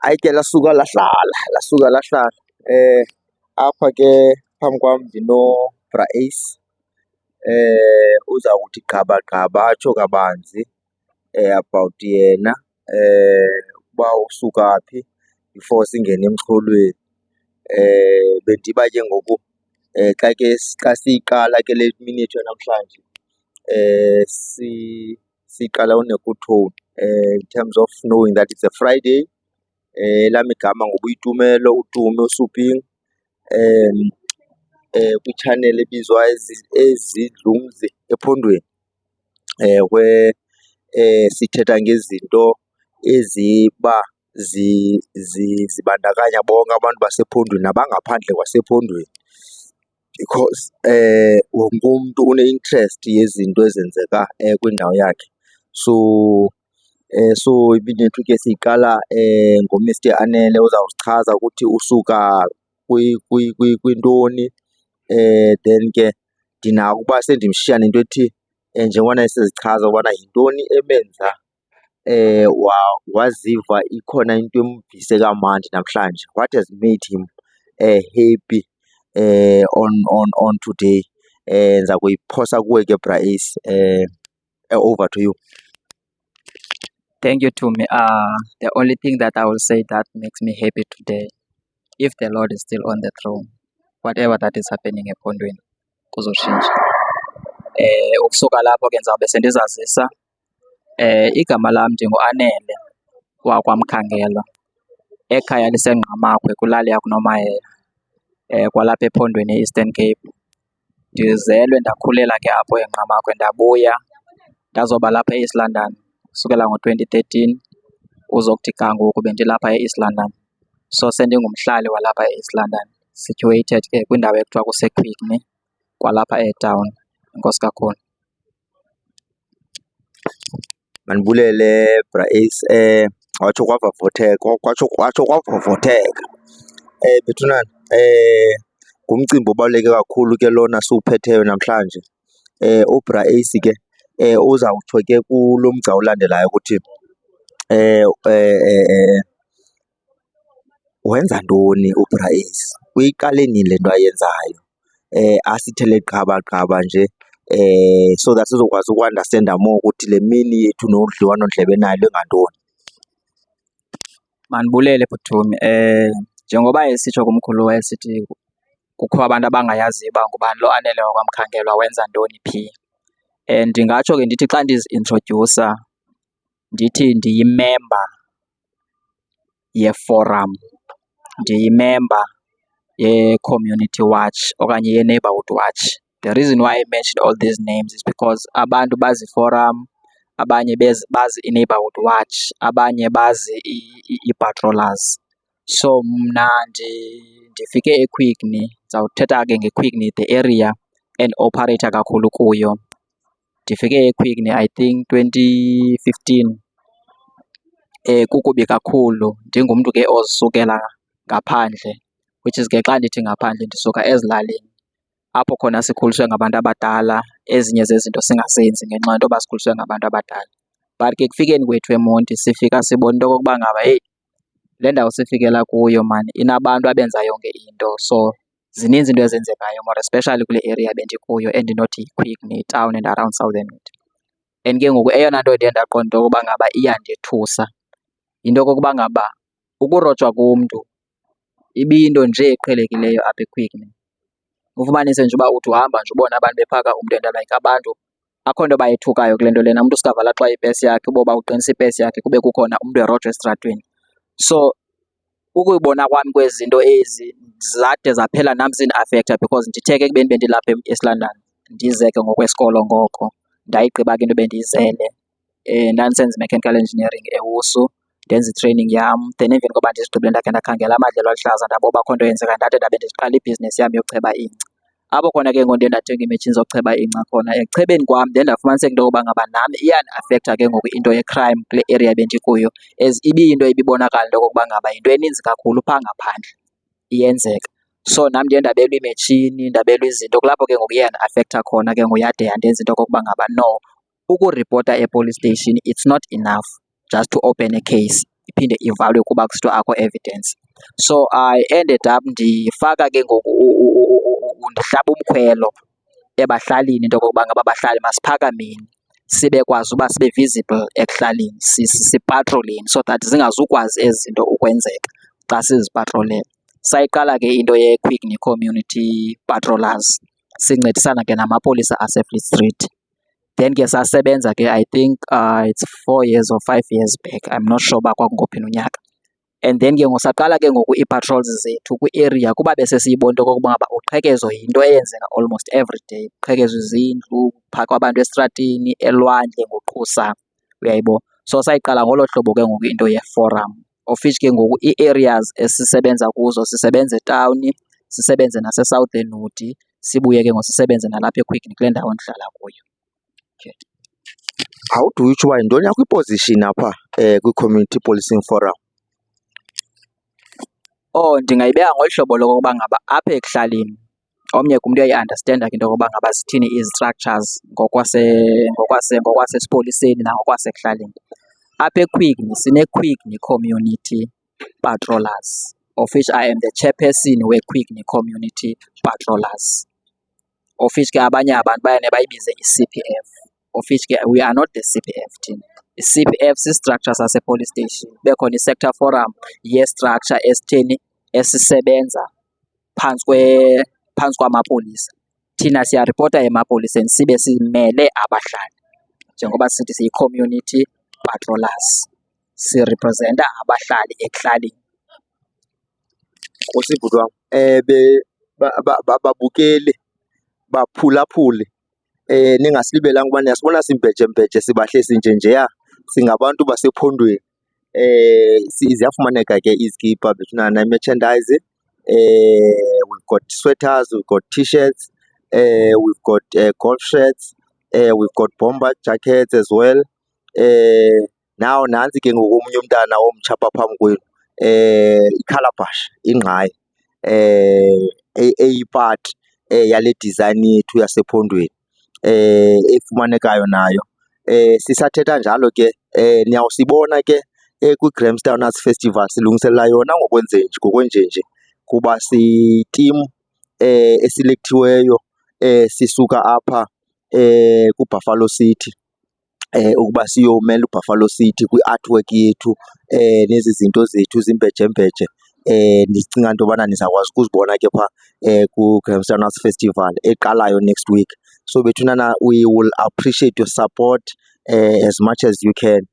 Hayi ke lasuka lahlala. Apha ke phambi kwam ndino-Bra Ace. Uza kuthi gqaba atsho kabanzi about yena uba usuka phi before singene emxholweni. Bendiba ke ngoku xa siyiqala ke le minute yanamhlanje siyiqala une-good tone in terms of knowing that it's a Friday. Elam igama ngobuyitumelo uTumi uSuping kwi-channel ebizwa Ezidlumzi Ephondweni, where sithetha ngezinto eziba zibandakanya bonke abantu basephondweni nabangaphandle kwasephondweni, because wonke umntu une-interest yezinto ezenzeka kwindawo yakhe. So ibintu yethu ke siyiqala ngoMr Anele ozawusichaza ukuthi usuka kwintoni. Then ke ndinako ukuba sendimshiya nento ethi njengobana esezichaza ukubana yintoni emenza waziva ikhona into emvise kamandi namhlanje. What has made him happy on today? Ndiza kuyiphosa kuwe ke Bra Ace. Over to you. Thank you, Tumi. The only thing that I will say that makes me happy today, if the Lord is still on the throne, whatever that is happening ephondweni kuzoshintsha. Ukusuka lapho ke ndizawube sendizazisa. Igama lam ndingu-Anele wakwaMkhangela, ekhaya liseNgqamakhwe kwilali yakuNomayela, kwalapha ephondweni e-Eastern Cape. Ndizelwe ndakhulela ke apho eNgqamakhwe, ndabuya ndazoba lapha e-East London kusukela ngo-2013 uzokuthi ga ngoku bendilapha e-East London. So sendingumhlali walapha e-East London, situated ke kwindawo ekuthiwa kuseQuickney kwalapha etown. Enkosi kakhulu. Mandibulele Bra Ace. Watsho kwavovotheka. Bethunana, ngumcimbi obaluleke kakhulu ke lona siwuphetheyo namhlanje. uBra Ace ke uzawutsho ke kulo mgca ulandelayo ukuthi wenza ntoni uBra Ace, uyiqale nini le nto ayenzayo. Asithele gqaba nje so that sizokwazi ukuandastenda more ukuthi le mini yethu nodliwanondlebe nayo lungantoni. Mandibulele bhuthumi. Njengoba esitsho kumkhulu wayesithi kukho abantu abangayaziyo uba ngubani lo Anele wakwaMkhangelwa, wenza ntoni phi. Ndingatsho ke ndithi xa ndizi-introdyusa ndithi ndiyimemba ye-forum, ndiyimemba ye-community watch okanye ye-neighborhood watch. The reason why I mentioned all these names is because abantu bazi forum, abanye bazi i-neighborhood watch, abanye bazi i-patrollers. So mna ndifike eQuickney, ndizawuthetha ke ngeQuickney, the area endiophareyitha kakhulu kuyo. Ndifike eQuickney I think 2015. Kukubi kakhulu ndingumntu ke ozisukela ngaphandle, which is ke xa ndithi ngaphandle ndisuka ezilalini apho khona sikhuliswe ngabantu abadala, ezinye zezinto singazenzi ngenxa yento yoba sikhuliswe ngabantu abadala. But ke kufikeni kwethu eMonti sifika sibona into okokuba ngaba heyi, le ndawo sifikela kuyo maan inabantu abenza yonke into. So zininzi into ezenzekayo more especially kule area bendikuyo endinothi yiQuickney town and around Southernwood. And ke ngoku eyona nto ndiye ndaqonda into yokuba ngaba iyandethusa yinto yokokuba ngaba ukurojwa komntu ibiyinto nje eqhelekileyo apha eQuickney. Ufumanise nje uba uthi uhamba nje ubona abantu bephaka umntu and like abantu akho nto bayithukayo kule nto lena. Umntu sikavala xa ipesi yakhe uboba uqinisa ipesi yakhe kube kukhona umntu erojwa esitratweni. So ukuyibona kwami kwezi zinto ezi zade zaphela nam zindiafektha because ndithe ke ekubeni bendilapha e-East London ndize ke ngokwesikolo ngoko ndayigqiba ke into bendiyizele. Ndandisenza i-mechanical engineering eWusu, ndenza i-training yam. Then emveni koba ndizigqibile ndakhe ndakhangela amadlelo aluhlaza ndabona akho nto yenzeka, ndade ndabe ndiqala ibhizinesi yam yokucheba ingca. Apho khona ke ngoku ndiye ndathenga iimetshini zokucheba ingca khona. Ekuchebeni kwam ndiye ndafumaniseka into yokuba ngaba nam iyandiafektha ke ngoku into ye-crime kule area bendikuyo, as ibiyinto ibibonakala into yokokuba ngaba yinto eninzi kakhulu phaa ngaphandle iyenzeka. So nam ndiye ndabelwa iimetshini, ndabelwa izinto. Kulapho ke ngoku iye yandiafektha khona ke ngoku yade yandenza into yokokuba ngaba no, ukuripota e-police station it's not enough just to open a case. iphinde ivalwe kuba kusithiwa akho evidence. So I ended up ndifaka ke ngoku ndihlaba umkhwelo ebahlalini into okokuba ngaba abahlali masiphakameni sibekwazi uba sibe visible ekuhlaleni sipatroleni so that zingazukwazi ezi zinto ukwenzeka xa sizipatrolela. Sayiqala ke into ye-Quickney Community Patrollers sincedisana ke namapolisa aseFleet Street. Then ke sasebenza ke I think it's 4 years or 5 years back, I'm not sure uba kwakungophina unyaka. And then ke ngosaqala ke ngoku ii-patrols zethu kwi-area kuba besesiyibona into okokuba ngaba uqhekezo yinto eyenzeka almost every day. Uqhekezo izindlu, phakwa abantu esitratini, elwandle ngoqhusa, uyayibo. So sayiqala ngolo hlobo ke ngoku into ye-forum of which ke ngoku ii-areas esisebenza kuzo sisebenza etawuni, sisebenze naseSouthern Hood, sibuye ke ngoku sisebenze nalapha eQuickney kule ndawo ndihlala kuyo. Okay. How do you tsho uba yintoni yakho iposition apha kwi-Community Policing Forum? Oh, ndingayibeka ngolu hlobo lokokuba ngaba apha ekuhlaleni omnye umntu uyayi-understanda ke into yokuba ngaba zithini ii-structures ngokwasesipoliseni nangokwasekuhlaleni. Apha eQuickney sine-Quickney Community Patrollers of which I am the chairperson we-Quickney Community Patrollers, of which ke abanye abantu bayane bayibize i-CPF, of which ke we are not the CPF thina. I-CPF si-structure sase-police station, bekhona i-sector forum ye-structure esitheni esisebenza phantsi kwamapolisa. Thina siyaripota emapoliseni sibe simele abahlali njengoba sithi siyi-community patrollers, sirepresenta abahlali ekuhlaleni. Nkosi bhuti wam, babukeli baphulaphuli ningasilibelanga uba niyasibona simbhejembheje sibahle sinje njeya singabantu basephondweni. Ziyafumaneka ke izikipa bethuna na-merchandise. We've got sweaters, we've got t-shirts, we've got golf shirts, we've got bomber jackets as well. Now nantsi ke ngoku omnye umntana omtsha apha phambi kwenu, ikhalabash, ingqayi eyipati yale design yethu yasephondweni efumanekayo nayo. Sisathetha njalo ke niyawusibona ke kwi-Grahamstown Arts Festival silungiselela yona ngokwenjenje kuba sitimu esilektiweyo sisuka apha kuBuffalo City ukuba siyomela uBuffalo City kwi-artwork yethu nezi zinto zethu zimbejembeje. Ndicinga into yobana nizawukwazi ukuzibona ke phaa ku-Grahamstown Arts Festival eqalayo next week. So bethunana, we will appreciate your support as much as you can.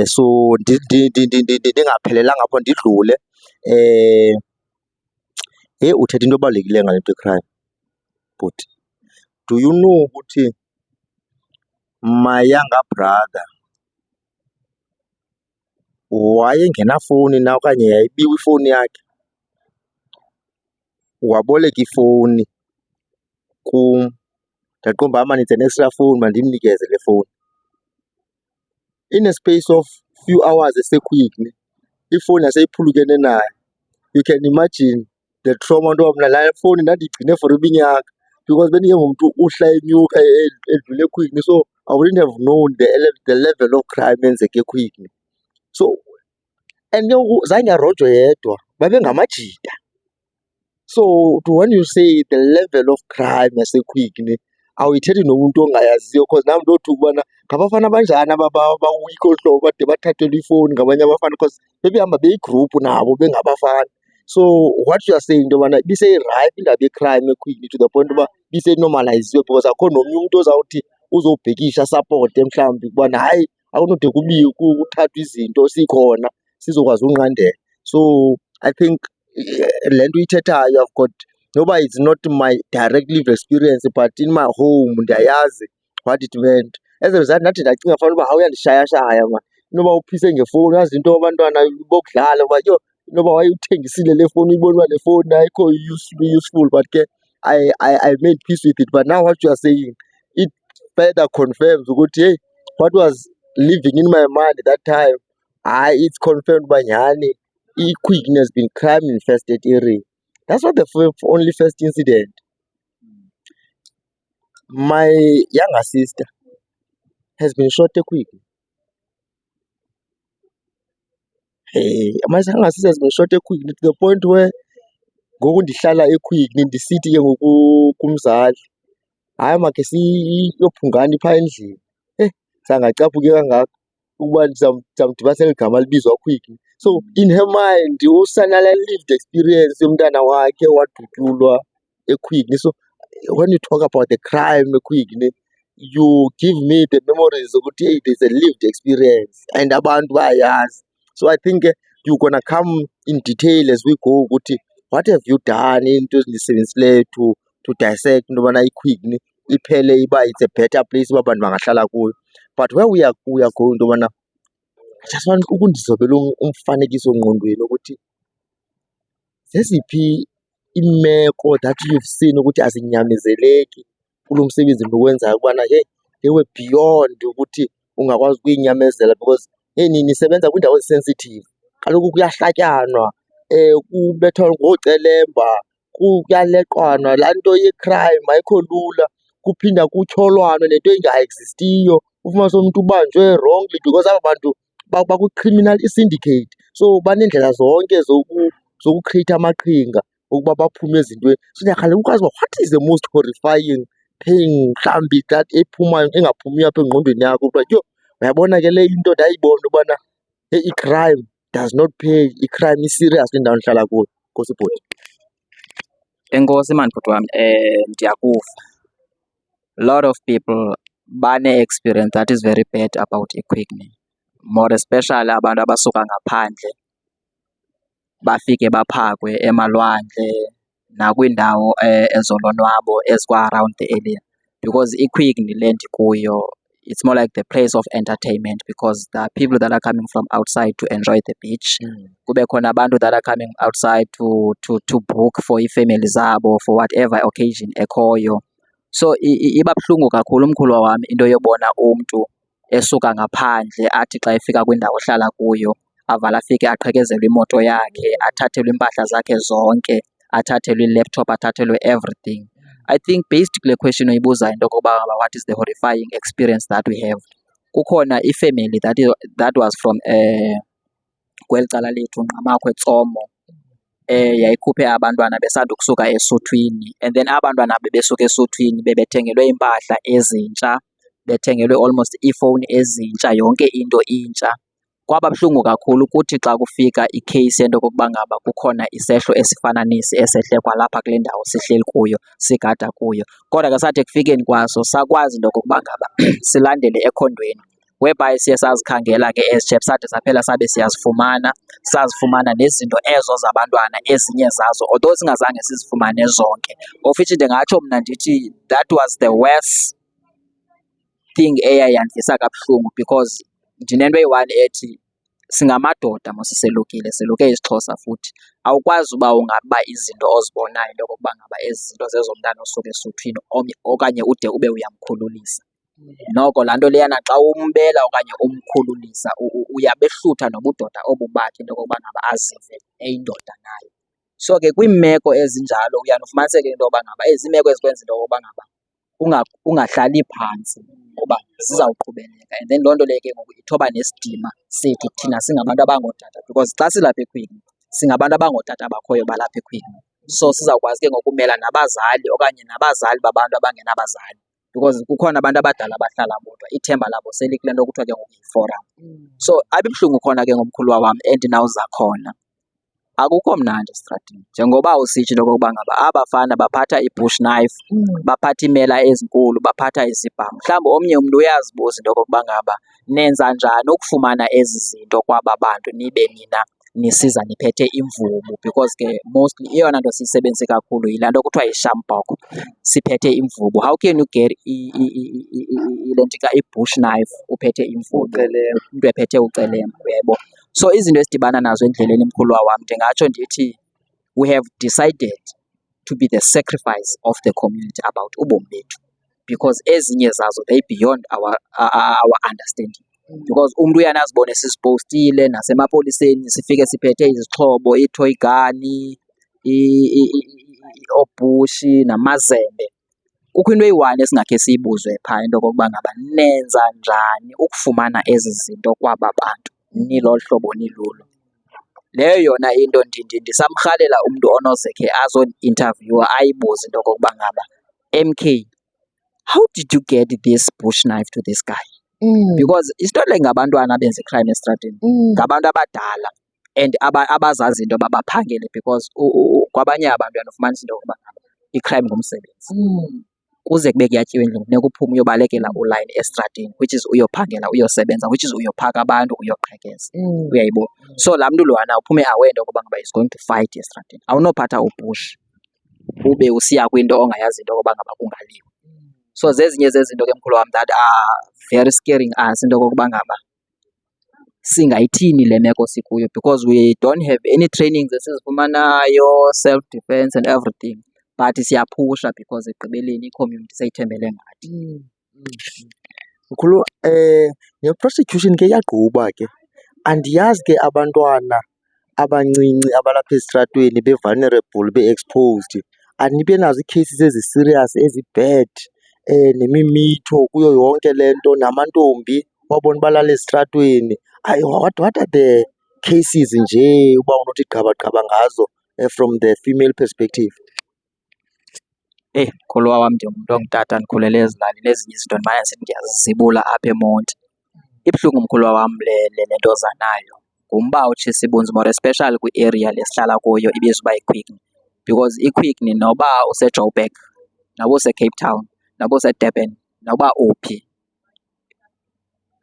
So ndingaphelelanga apho ndidlule, uthetha into ebalulekileyo ngale nto ye-crime. But do you know ukuthi my younger brother wayengenafowuni na okanye yayibiwa ifowuni yakhe, waboleka ifowuni kum. Ndaqomba uba manitse ne-extra phone mandimnikeze le fowuni. In a space of few hours eseQuickney ifowuni yaseyiphulukene naye. You can imagine the trauma. Nto mna laa fowuni ndandiyigcine for iminyaka because bendingengomntu uhla enyuka edlule eQuickney, so I wouldn't have known the level of crime eyenzeka eQuickney. So and ke ngoku zange arojwe yedwa, babengamajita. So when you say the level of crime yaseQuickney awuyithethi nomntu ongayaziyo because nam ndothi ukubana ngabafana abanjani abawikho olu hlobo bade bathathelwe ifowuni ngabanye abafana because bebehamba beyigruphu nabo bengabafana. So what you are saying into yobana ibiseyirife indaba ye-crime eQuickney to the point uba ibisenormalayiziwe because akho nomnye umntu ozawuthi uzobhekisha asapote mhlawumbi ukubana hayi akunode kubiwe kuthathwe izinto sikhona sizokwazi unqandeka. So I think le nto uyithethayo I've got, noba it's not my direct live experience but in my home ndiyayazi what it meant. As a result ndathi ndacinga fanele uba hayi uyandishayashaya man, inoba uphise ngefowuni yazi into abantwana bokudlala uba yho inoba wayeyithengisile le fowuni uyibona uba le fowuni ayikho useful. But ke I made peace with it. But now what you are saying, it further confirms ukuthi hey, what was living in my mind that time, it's confirmed by nyhani iQuickney has been crime infested area. That's not the only first incident. My younger sister has been shot eQuickney. Amasangasiza zibeshota eQuickly to the point where ngoku ndihlala eQuickly ndisithi ke ngoku kumzali, hayi makhe siyophungana phaa endlini. Sangacaphuke kangaka ukuba ndizamdibanisa neli gama libizwa Quickly. So in her mind usanala lived experience yomntana wakhe wadutyulwa eQuickly. So when you talk about the crime eQuickly, you give me the memories ukuthi hey, there's a lived experience and abantu bayayazi. So I think you're gonna come in detail as we go ukuthi what have you done into ezindisebenzisileyo to dissect into yobana iQuickly iphele iba it's a better place uba abantu bangahlala kuyo. But where we are going into yobana I just want ukundizobela umfanekiso ngqondweni ukuthi zeziphi iimeko that you've seen ukuthi azinyamezeleki kulo msebenzi niwenzayo ukubana hey, they were beyond ukuthi ungakwazi ukuyinyamezela because hey, nisebenza kwiindawo ezisensitive. Kaloku kuyahlatyanwa, kubethwa ngoocelemba, kuyaleqwanwa, laa nto ye-crime ayikho lula. Kuphinda kutyholwane nento enga-existiyo, ufumanise umntu ubanjwe wrongly because aba bantu bakwi-criminal syndicate. So baneendlela zonke zokukhrieyitha amaqhinga ukuba baphume ezintweni. So ndiyakhala ukwazi uba what is the most horrifying thing mhlawumbi that ephumayo engaphumiyo apha engqondweni yakho ukuba yho, uyabona ke le into ndayibona ubana i-crime does not pay, i-crime i-serious kule ndawo ndihlala kuyo. Nkosi bhuti. Enkosi mani bhuti wam, ndiyakuva. Lot of people bane-experience that is very bad about eQuickly, more especially abantu abasuka ngaphandle bafike baphakwe emalwandle nakwiindawo ezolonwabo ezikwa-around the area. Because iQuickly le ndikuyo, it's more like the place of entertainment because there are people that are coming from outside to enjoy the beach. Kube khona abantu that are coming outside to book for iifemeli zabo for whatever occasion ekhoyo. So iba buhlungu kakhulu mkhulwa wam into yobona umntu esuka ngaphandle athi xa efika kwindawo ohlala kuyo avale afike aqhekezelwe imoto yakhe, athathelwe iimpahla zakhe zonke, athathelwe i-laptop, athathelwe everything. I think based kule question uyibuzayo into yokokuba what is the horrifying experience that we have. Kukhona ifemeli that was from kweli cala lethu Ngqamakwe Tsomo, yayikhuphe abantwana besanda ukusuka esuthwini, and then abantwana bebesuka esuthwini bebethengelwe iimpahla ezintsha, bethengelwe almost iifowuni ezintsha, yonke into intsha. Kwaba buhlungu kakhulu kuthi xa kufika ikheyisi yento yokokuba ngaba kukhona isehlo esifana nesi esehle kwalapha kule ndawo sihleli kuyo, sigada kuyo. Kodwa ke sathi ekufikeni kwaso sakwazi into yokokuba ngaba silandele ekhondweni, whereby siye sazikhangela ke ezi chaps, sathi saphela sabe sazifumana nezinto ezo zabantwana ezinye zazo, although singazange sizifumane zonke. Of which ndingatsho mna ndithi that was the worst thing eyayandivisa kabuhlungu because ndinento eyi-one ethi singamadoda mosiselukile, seluke isiXhosa futhi. Awukwazi uba ungaba izinto ozibonayo into yokokuba ngaba ezi zinto zezomntana osuke esuthwini okanye ude ube uyamkhululisa. Noko laa nto leyana xa umbela okanye umkhululisa uyabehlutha nobudoda obu bakhe into yokokuba ngaba azive eyindoda naye. So ke kwiimeko ezinjalo uyanofumaniseke into yoba ngaba ezi imeko ezikwenza into yokokuba ngaba ungahlali phantsi kuba zizawuqhubeleka, and then loo nto leyo ke ngoku ithoba nesidima sethu thina singabantu abangootata because xa silapha eQuickly singabantu abangootata abakhoyo balapha eQuickly. So sizawukwazi ke ngoku umela nabazali okanye nabazali babantu abangenabazali because kukhona abantu abadala abahlala bodwa, ithemba labo selikule nto kuthiwa ke ngoku yi-forum. So abibuhlungu khona ke ngomkhulwa wam endinawuza khona. Akukho mnandi esitratweni njengoba usitsho into yokokuba ngaba abafana baphatha i-bush knife, baphatha iimela ezinkulu, baphatha izibhamu. Mhlawumbi omnye umntu uyazibuza into yokokuba ngaba nenza njani ukufumana ezi zinto kwaba bantu nibe nina nisiza niphethe imvubu because ke mostly eyona nto siyisebenzise kakhulu yilaa nto kuthiwa yi-sjambok, siphethe imvubu. How can you get le nto i-bush knife uphethe imvubu, umntu ephethe ucelemba, uyayibona? So izinto ezidibana nazo endleleni mkhulwa wam ndingatsho ndithi we have decided to be the sacrifice of the community about ubomi bethu because ezinye zazo they beyond our understanding. Because umntu uyana azibone sizipostile nasemapoliseni, sifike siphethe izixhobo, ii-toy gun, oobushi namazembe. Kukho into eyi-one esingakhe siyibuzwe phaa into yokokuba ngaba nenza njani ukufumana ezi zinto kwaba bantu nilolu hlobo nilulo. Leyo yona into ndisamrhalela umntu onozekhe azo-interviewa ayibuze into okokuba ngaba, MK, how did you get this bush knife to this guy? Because isitori ngabantwana abenza i-crime esitratweni ngabantu abadala and abazazi into yoba baphangele, because kwabanye abantu uyanofumanisa into yokuba ngaba i-crime ngumsebenzi. Kuze kube kuyatyiwa endlini funeka uphume uyobalekela ulayini esitrateni, which is uyophangela, uyosebenza, which is uyophaka abantu, uyoqhekeza. Uyayibona? So laa mntu lowana uphume aware into yokuba ngaba is going to fight esitrateni. Awunophatha upush ube usiya kwinto ongayazi into yokuba ngaba kungaliwa. So zezinye zezinto ke mkhulu wam that are very scaring us into yokokuba ngaba singayithini le meko sikuyo, because we don't have any trainings esizifumanayo, self-defense and everything, but siyaphusha because ekugqibeleni i-community seyithembele ngathi. Mkhulu, ne-prostitution ke iyagquba ke. Andiyazi ke abantwana abancinci abalapha esitratweni be-vulnerable, be-exposed, anibe nazo ii-cases ezi-serious ezi-bad, nemimitho kuyo yonke le nto, namantombi wabona balala esitratweni. What are the cases nje uba unothi gqabagqaba ngazo from the female perspective? Mkhulu wam, ndingumntu ongutata ndikhulele ezilalini, ezinye izinto ndimane ndisithi ndiyazibula apha eMonti. Ibuhlungu mkhulu wam le nto oza nayo, ngumba otshisa ibunzi, more especially kwi-area le sihlala kuyo ibizwa uba yiQuickney, because iQuickney noba useJoburg, noba useCape Town, noba useDurban, noba uphi,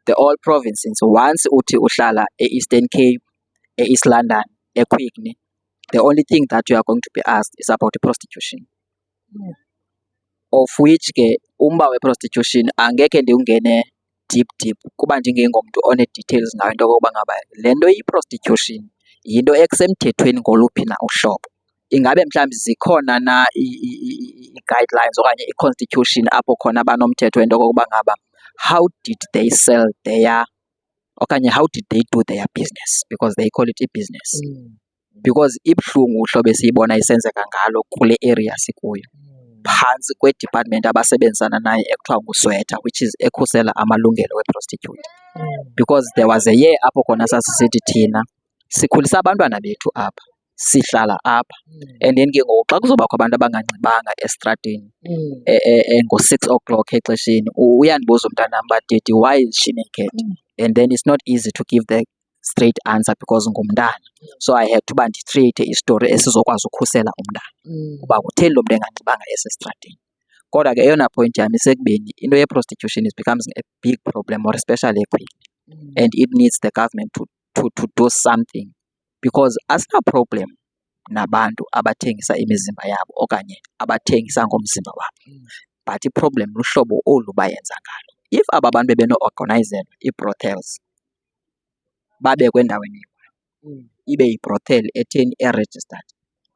the all provinces, once uthi uhlala e-Eastern Cape, e-East London, eQuickney, the only thing that you are going to be asked is about prostitution. Of which ke umba we-prostitution angekhe ndiwungene deep kuba ndingengomntu one-details ngayo into yokokuba ngaba le nto iyi-prostitution yinto esemthethweni ngoluphi na uhlobo. Ingabe mhlawumbi zikhona na ii-guidelines okanye i-constitution apho khona banomthetho into yokokuba ngaba how did they sell their okanye how did they do their business, because they call it i-business. Because ibuhlungu uhlobo esiyibona isenzeka ngalo kule area sikuyo, phantsi kwe-department abasebenzisana naye ekuthiwa nguSweta, which is ekhusela amalungelo we-prostitute. Because there was a year apho khona sasisithi thina sikhulisa abantwana bethu apha, sihlala apha, and then ke ngoku xa kuzobakho abantu abanganxibanga esitrateni ngo-6 o'clock exesheni, uyandibuza umntanam uba daddy, why is she naked? And then it's not easy to give the straight answer because ngumntana. So I had to uba ndicreate istory esizokwazi ukhusela umntana uba kutheni lo mntu enganxibanga esestrateni. Kodwa ke eyona point yam isekubeni into ye-prostitution is becomes a big problem, more especially eQuickney, and it needs the government to do something, because asina-problem nabantu abathengisa imizimba yabo okanye abathengisa ngomzimba wabo, but i-problem luhlobo olu bayenza ngalo. If aba bantu bebeno-organizelwa ii-brothels, babekwe endaweni eyi-one, ibe yi-brothel etheni e-registered,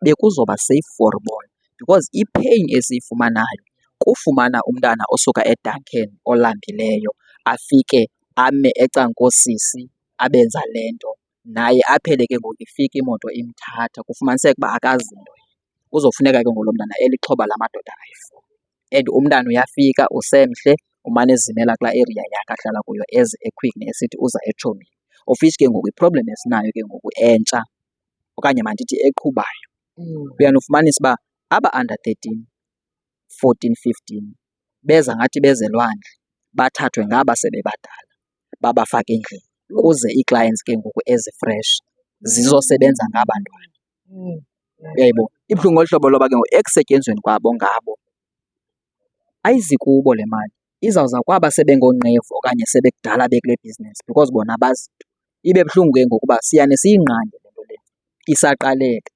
bekuzoba safe for bona, because i-pain esiyifumanayo kufumana umntana osuka eDuncan olambileyo afike ame ecan'kosisi abenza le nto, naye aphele ke ngoku ifika imoto imthatha kufumaniseke uba akazi nto. Kuzofuneka ke ngoku lo mntana elixhoba lamadoda ayi-4, and umntana uyafika usemhle, umane ezimela kulaa area yakhe ahlala kuyo eze eQuickney esithi uza etshomini. Of which ke ngoku i-problem esinayo ke ngoku entsha okanye mandithi eqhubayo, uyanofumanisa uba aba under 13, 14, 15 beza ngathi bezelwandle, bathathwe ngaba sebebadala babafake endlini kuze ii-clients ke ngoku ezi-fresh zizosebenza ngabantwana. Uyayibona? Ibuhlungu ngolu hlobo loba ke ngoku ekusetyenzweni kwabo ngabo ayizikubo le mali, izawuza kwaba sebengoonqevu okanye sebekudala bekule business because bona abazi nto. Ibe buhlungu ke ngokuba siyane siyinqande le nto le isaqaleka,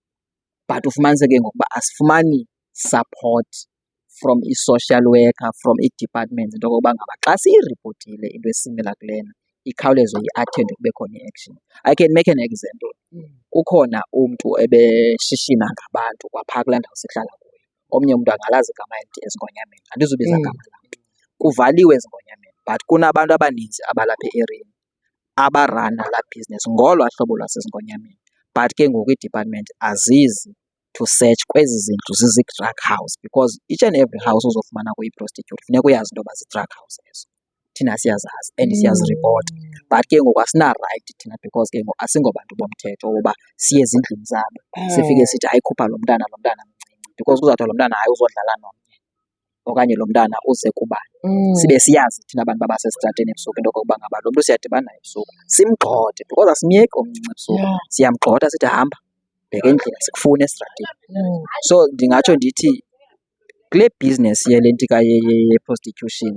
but ufumanise ke ngokuba asifumani support from i-social worker, from i-department into yokokuba ngaba xa siyiripotile into esimila kulena ikhawuleze i-athende kube khona i-action. I can make an example. Kukhona umntu ebeshishina ngabantu kwaphaa kulaa ndawo sihlala kuyo, omnye umntu angalazi igama elithi Ezingonyameni, andizubiza gama lam. Kuvaliwe Ezingonyameni but kunabantu abaninzi abalapha e-ereni abarana laa business ngolwaa hlobo lwasezingonyameni, but ke ngoku ii-department azizi to search kwezi zindlu zizi-drug house, because each and every house uzofumana kuyo i-prostitute funeka uyazi into yoba zi-drug house ezo. thina siyazazi and siyaziripota. But ke ngoku asina-right thina because ke ngoku asingobantu bomthetho woba siye ezindlini zabo sifike sithi ayikhupha lo mntana mncinci because kuzawuthiwa lo mntana hayi uzodlala nomnye okanye lo mntana uze kubani. Sibe siyazi thina abantu babasesitrateni ebusuku into okokuba ngaba lo mntu siyadibana naye ebusuku simgxothe because asimyeki omncinci ebusuku, siyamgxotha sithi hamba bheka endlini sikufuna esitrateni. So ndingatsho ndithi kule bhizinesi yale ntika ye-prostitution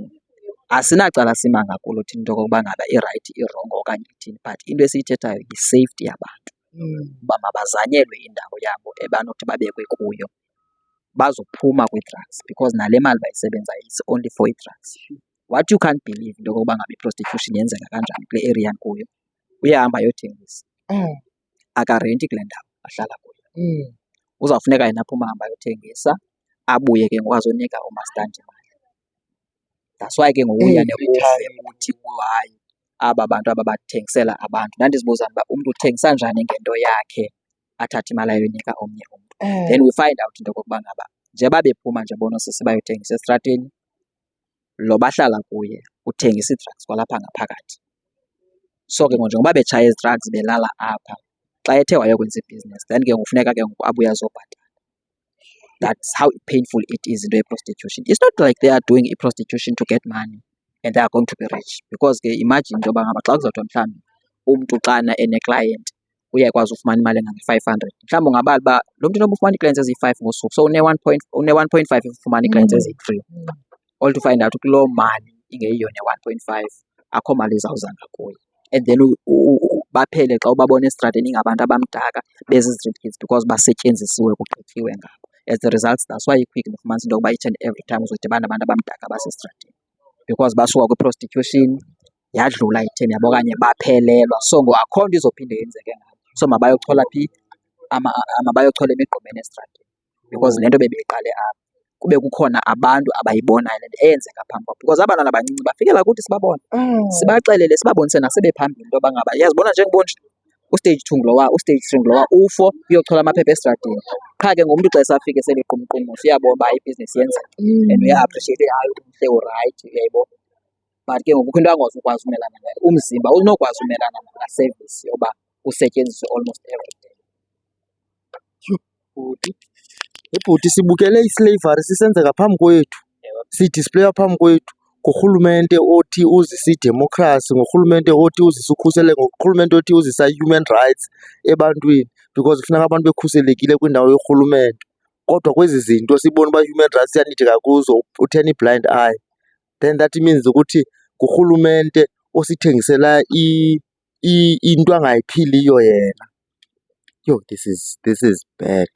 asinacala simanga kulo thina into okokuba ngaba irayithi irongo okanye ithini, but into esiyithethayo yi-safety yabantu uba mabazanyelwe indawo yabo ebanothi babekwe kuyo bazophuma kwi-drugs because nale mali bayisebenzayo is only for i-drugs. What you can't believe into okokuba ngaba i-prostitution yenzeka kanjani kule area kuyo, uyahamba ayothengisa akarenti kule ndawo ahlala kuyo. Uzawufuneka yena aphuma ahamba ayothengisa abuye ke ngoku azonika umastandi imali. That's why ke ngoku uya nekuve uthi hayi aba bantu aba bathengisela abantu. Ndandizibuza uba umntu uthengisa njani ngento yakhe athathe imali ayonika omnye umntu. Then we find out into okokuba ngaba njengoba bephuma nje boonosisi bayothengisa esitrateni, lo bahlala kuye uthengisa ii-drugs kwalapha ngaphakathi. So ke ngoku njengoba betshaya ezi drugs belala apha, xa ethe wayokwenza ibhizinesi then ke ngoku funeka ke ngoku abuye azobhatala. That's how painful it is into ye-prostitution. It's not like they are doing i-prostitution to get money and they are going to be rich because ke imagine into yoba ngaba xa kuzawuthiwa mhlawumbi umntu xana ene-client uyakwazi ufumana imali engange-500, mhlawumbi ungabala uba lo mntu inoba ufumana ii-clients eziyi-5 ngosuku, so une-1.5 ufumana ii-clients eziyi-3, all to find out kuloo mali ingeyiyo ne-1.5 akho mali izawuzanga kuyo. And then baphele xa ubabona esitrateni ingabantu abamdaka bezi-street kids because basetyenzisiwe kugqithiwe ngabo. As the result, that's why quick ufumanisa into yokuba each and every time uzodibana abantu abamdaka basesitrateni because basuka kwi-prostitution yadlula itheni yabo okanye baphelelwa, so ngoku akho nto izophinde yenzeke ngabo. So mabayochola phi? Mabayochola emigqomeni esitrateni because le nto bebeyiqale apha kube kukhona abantu abayibonayo le nto eyenzeka phambi kwabo because abantwana abancinci bafikela kuthi sibabona, sibaxelele sibabonise nasebephambili into yoba ngaba iyazibona njengobonje ustage 2 ngulowa, ustage 3 ngulowa, u4 uyochola amaphepha esitrateni. Qha ke ngomntu xa esafika sebequmqumisa uyabona uba ibhizinesi yenzeka and uya-appreciate hayi umhle urayithi, uyayibona. But ke ngoku kukho into angazukwazi umelana nayo, umzimba unokwazi umelana na-service yoba usetyenziswe almost every day. Bhuti, sibukele islavery sisenzeka phambi kwethu, sidisplaya phambi kwethu ngurhulumente othi uzisa idemokhrasi, ngurhulumente othi uzisa ukhuseleko, ngurhulumente othi uzisa human rights ebantwini because kufuneka abantu bekhuselekile kwindawo yorhulumente. Kodwa kwezi zinto sibona uba human rights iyanideka kuzo utheni blind eye. Then that means ukuthi ngurhulumente osithengisela into angayiphiliyo yena. Yo, this is bad.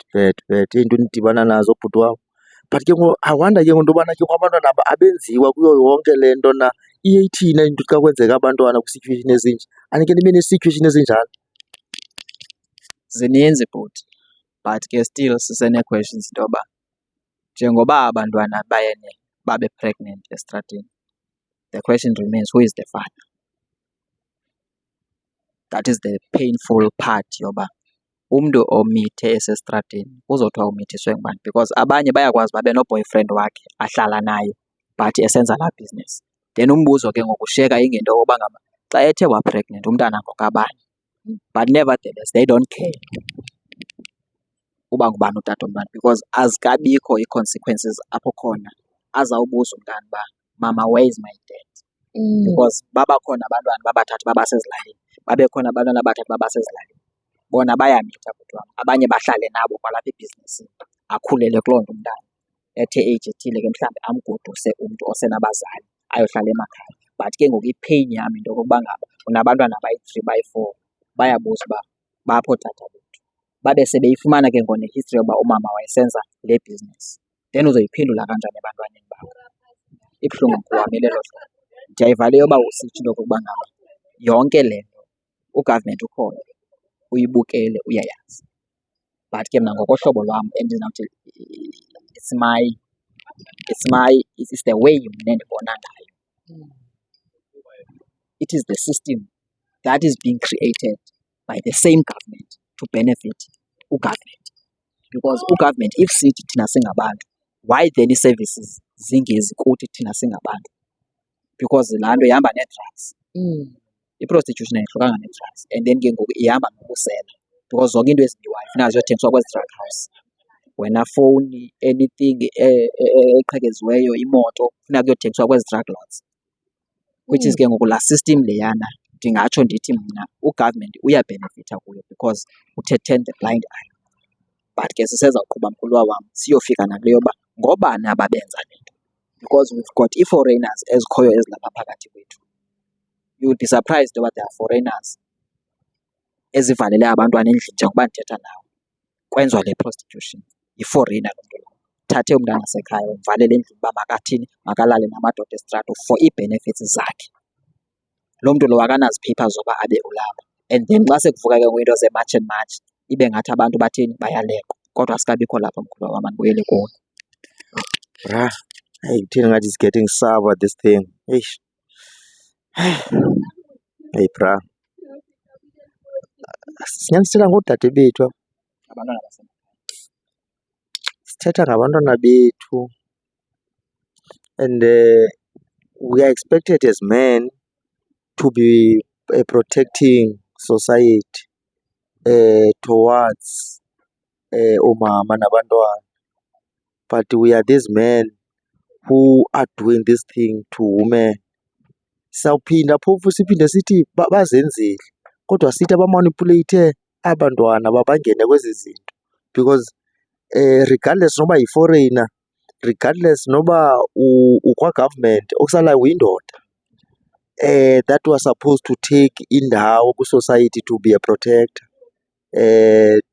Into nidibana nazo bhuti wam. But ke ngoku I wonder ke ngoku into yobana ke ngoku abantwana abenziwa kuyo yonke le nto na iye ithini into xa kwenzeka abantwana kwi-situation ezinje? Anike nibe nee-situation ezinjalo. Zininzi bhuti, but ke still sisene-questions into yoba njengoba abantwana bayene babe pregnant esitrateni, the question remains, who is the father? That is the painful part yoba umntu omithe esesitrateni uzothiwa umithiswe ngubani because abanye bayakwazi babe no-boyfriend wakhe ahlala naye but esenza laa business. Then umbuzo ke ngoku ushiyeka ingento yokuba ngaba xa ethe wa-pregnant umntana ngokabani, but nevertheless they don't care uba ngubani utata womntana because azikabikho ii-consequences apho khona azawubuza umntana uba mama, where is my dad? Because babakhona abantwana babathatha babasezilalini, babe khona abantwana abathatha babasezilalini, bona bayamitha kodwa abanye bahlale nabo kwalapha ebhizinisini, akhulele kuloo nto umntana. Ethe age ethile ke mhlawumbi amgoduse umntu osenabazali ayohlala emakhaya. But ke ngoku ipain yam into yokokuba ngaba unabantwana bayi-3 bayi-4 bayabuza uba bapho ootata bethu, babe sebeyifumana ke ngoku ne-history yoba umama wayesenza le bhizinesi. Then uzoyiphendula kanjani ebantwaneni bakho? Ibuhlungu kuwamela elo hlobo. Ndiyayiva le yoba usitsho into yokokuba ngaba yonke le nto ugovernment ukhona uyibukele uyayazi, but ke mna ngokohlobo lwam endinawuthi it's the way mna endibona ngayo. It is the system that is being created by the same government to benefit ugovernment because ugovernment if sithi thina singabantu, why then ii-services zingezi kuthi thina singabantu? because laa nto ihamba nee-drugs. I-prostitution ayihlukanga ne-drugs and then ke ngoku ihamba ngokusela because zonke into ezinyiwayo funeka ziyothengiswa kwezi drug house. Wena fowuni, anything eqhekeziweyo, imoto funeka kuyothengiswa kwezi drug lords, which is ke ngoku laa system leyana ndingatsho ndithi mna ugovernment uyabhenefitha kuyo because uthe turn the blind eye. But ke sisezawuqhuba mkhuluwa wam siyofika nakule yoba ngoobani ababenza le nto because we've got ii-foreigners ezikhoyo ezilapha phakathi kwethu. You will be surprised about there are foreigners ezivalele abantwana endlini njengoba ndithetha nawe kwenziwa le prostitution. Yi-foreigner loo nto leyo. Thathe umntana wasekhaya umvalele endlini uba makathini, makalale namadoda esitrato for ii-benefits zakhe. Loo mntu lowo akanaziphepha zoba abe ulapha and then xa sekuvuka ke ngoku into ze-March and March ibe ngathi abantu batheni bayalekwa kodwa asikabikho lapha mkhuluwa wam, andibuyele kuwe. Bruh, hey, kutheni ngathi it's getting sour this thing. Eish. Hey bruh, sinyani sithetha ngoodade bethu apha. Abantwana basemakhaya. Sithetha ngabantwana bethu and we are expected as men to be protecting society towards oomama nabantwana, but we are these men who are doing this thing to women. Sawuphinda phofu siphinde sithi bazenzile kodwa sithi abamanipuleyithe abantwana babangene kwezi zinto because regardless noba yi-foreigner, regardless noba ukwa-government, okusalayo uyindoda that was supposed to take indawo kwi-society to be a protector,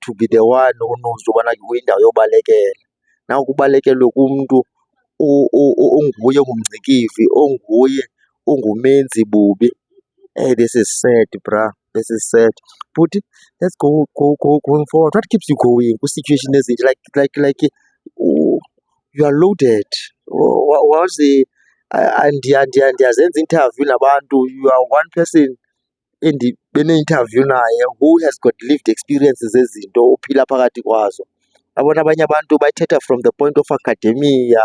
to be the one who knows ubana uyindawo yobalekela. Now kubalekelwe kumntu onguye ongumngcikivi, onguye ungumenzi bubi. This is sad, bruh. This is sad. But let's go going forward. What keeps you going? What situation is it? Like you are loaded. What's the ndiyazenza interview nabantu. You are one person bene-interview naye who has got lived experiences ezinto ophila phakathi kwazo. Abona abanye abantu bayithetha from the point of academia.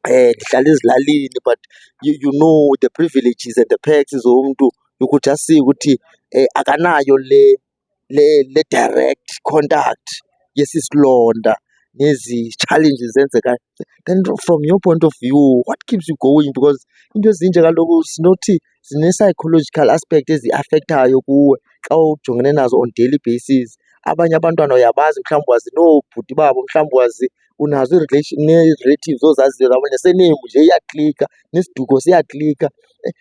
Ndihlala ezilalini but you know the privileges and the perks zomntu. You could just see ukuthi akanayo le direct contact yesisilonda nezi challenges zenzekayo. Then from your point of view, what keeps you going? Because into ezinje kaloku sinothi zine-psychological aspect ezi-affectayo kuwe xa ujongene nazo on daily basis. Abanye abantwana uyabazi mhlawumbi wazi noobhuti babo, mhlawumbi wazi unazo nee-relatives ozaziyo zabanye senemu nje iyaklika, nesiduko siyaklika.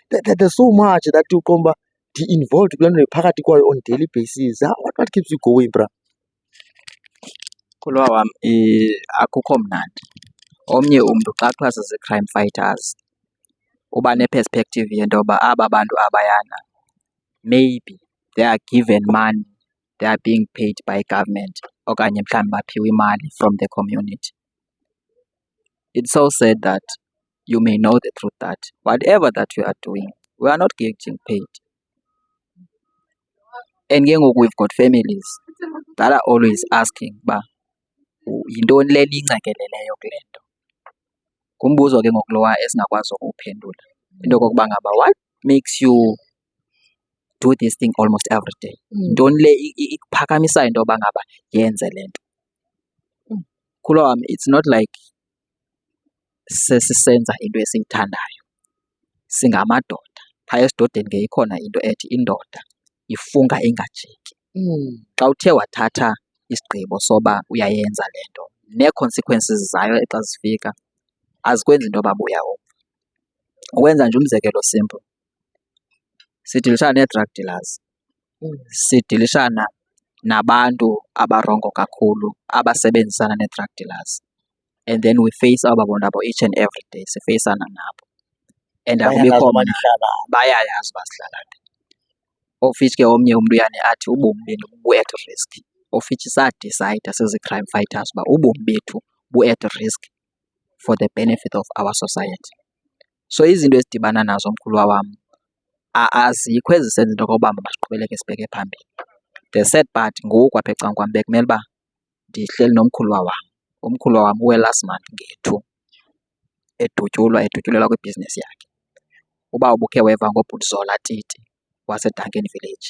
There's so much that uqomba ndi-involved kule nto ndiphakathi kwayo on daily basis. What keeps you going, bra? Mkhuluwa wam, akukho mnandi. Omnye umntu xa kuthiwa zezi-crime fighters uba ne-perspective yento yoba aba bantu abayana maybe they are given money, they are being paid by government okanye mhlawumbi baphiwe imali from the community. It's so sad that you may know the truth that whatever that you are doing, we are not getting paid. And ke ngoku we've got families that are always asking uba yintoni le niyincekeleleyo kule nto. Ngumbuzo ke ngoku lowa esingakwazi ukuwuphendula. Into yokokuba ngaba what makes you do this thing almost every day? Yintoni le ikuphakamisayo into yoba ngaba yenze le nto? Mkhuluwa wam, it's not like sesisenza into esiyithandayo. Singamadoda. Phaya esidodeni ke ikhona into ethi indoda ifunga ingajiki. Xa uthe wathatha isigqibo soba uyayenza le nto, nee-consequences zayo xa zifika azikwenzi into yoba buyawuva. Ukwenza nje umzekelo simple, sidilishana nee-drug dealers, sidilishana nabantu abarongo kakhulu abasebenzisana nee-drug dealers, and then we face aba bantu abo each and every day, sifeyisana nabo and akubikho bayayazi uba sihlala phi. Of which ke omnye umntu uyane athi ubomi benu bu-at risk, of which sadicayida sizi-crime fighters uba ubomi bethu bu-at risk for the benefit of our society. So izinto ezidibana nazo mkhuluwa wam azikho ezisenza into yokokuba masiqhubeleke sibheke phambili. The sad part ngoku apha ecan'kwam bekumele uba ndihleli nomkhuluwa wam. Umkhuluwa wam uwe last month nge-2 edutyulelwa kwibhizinesi yakhe. uba ubukhe weva ngoButzola Titi waseDuncan Village.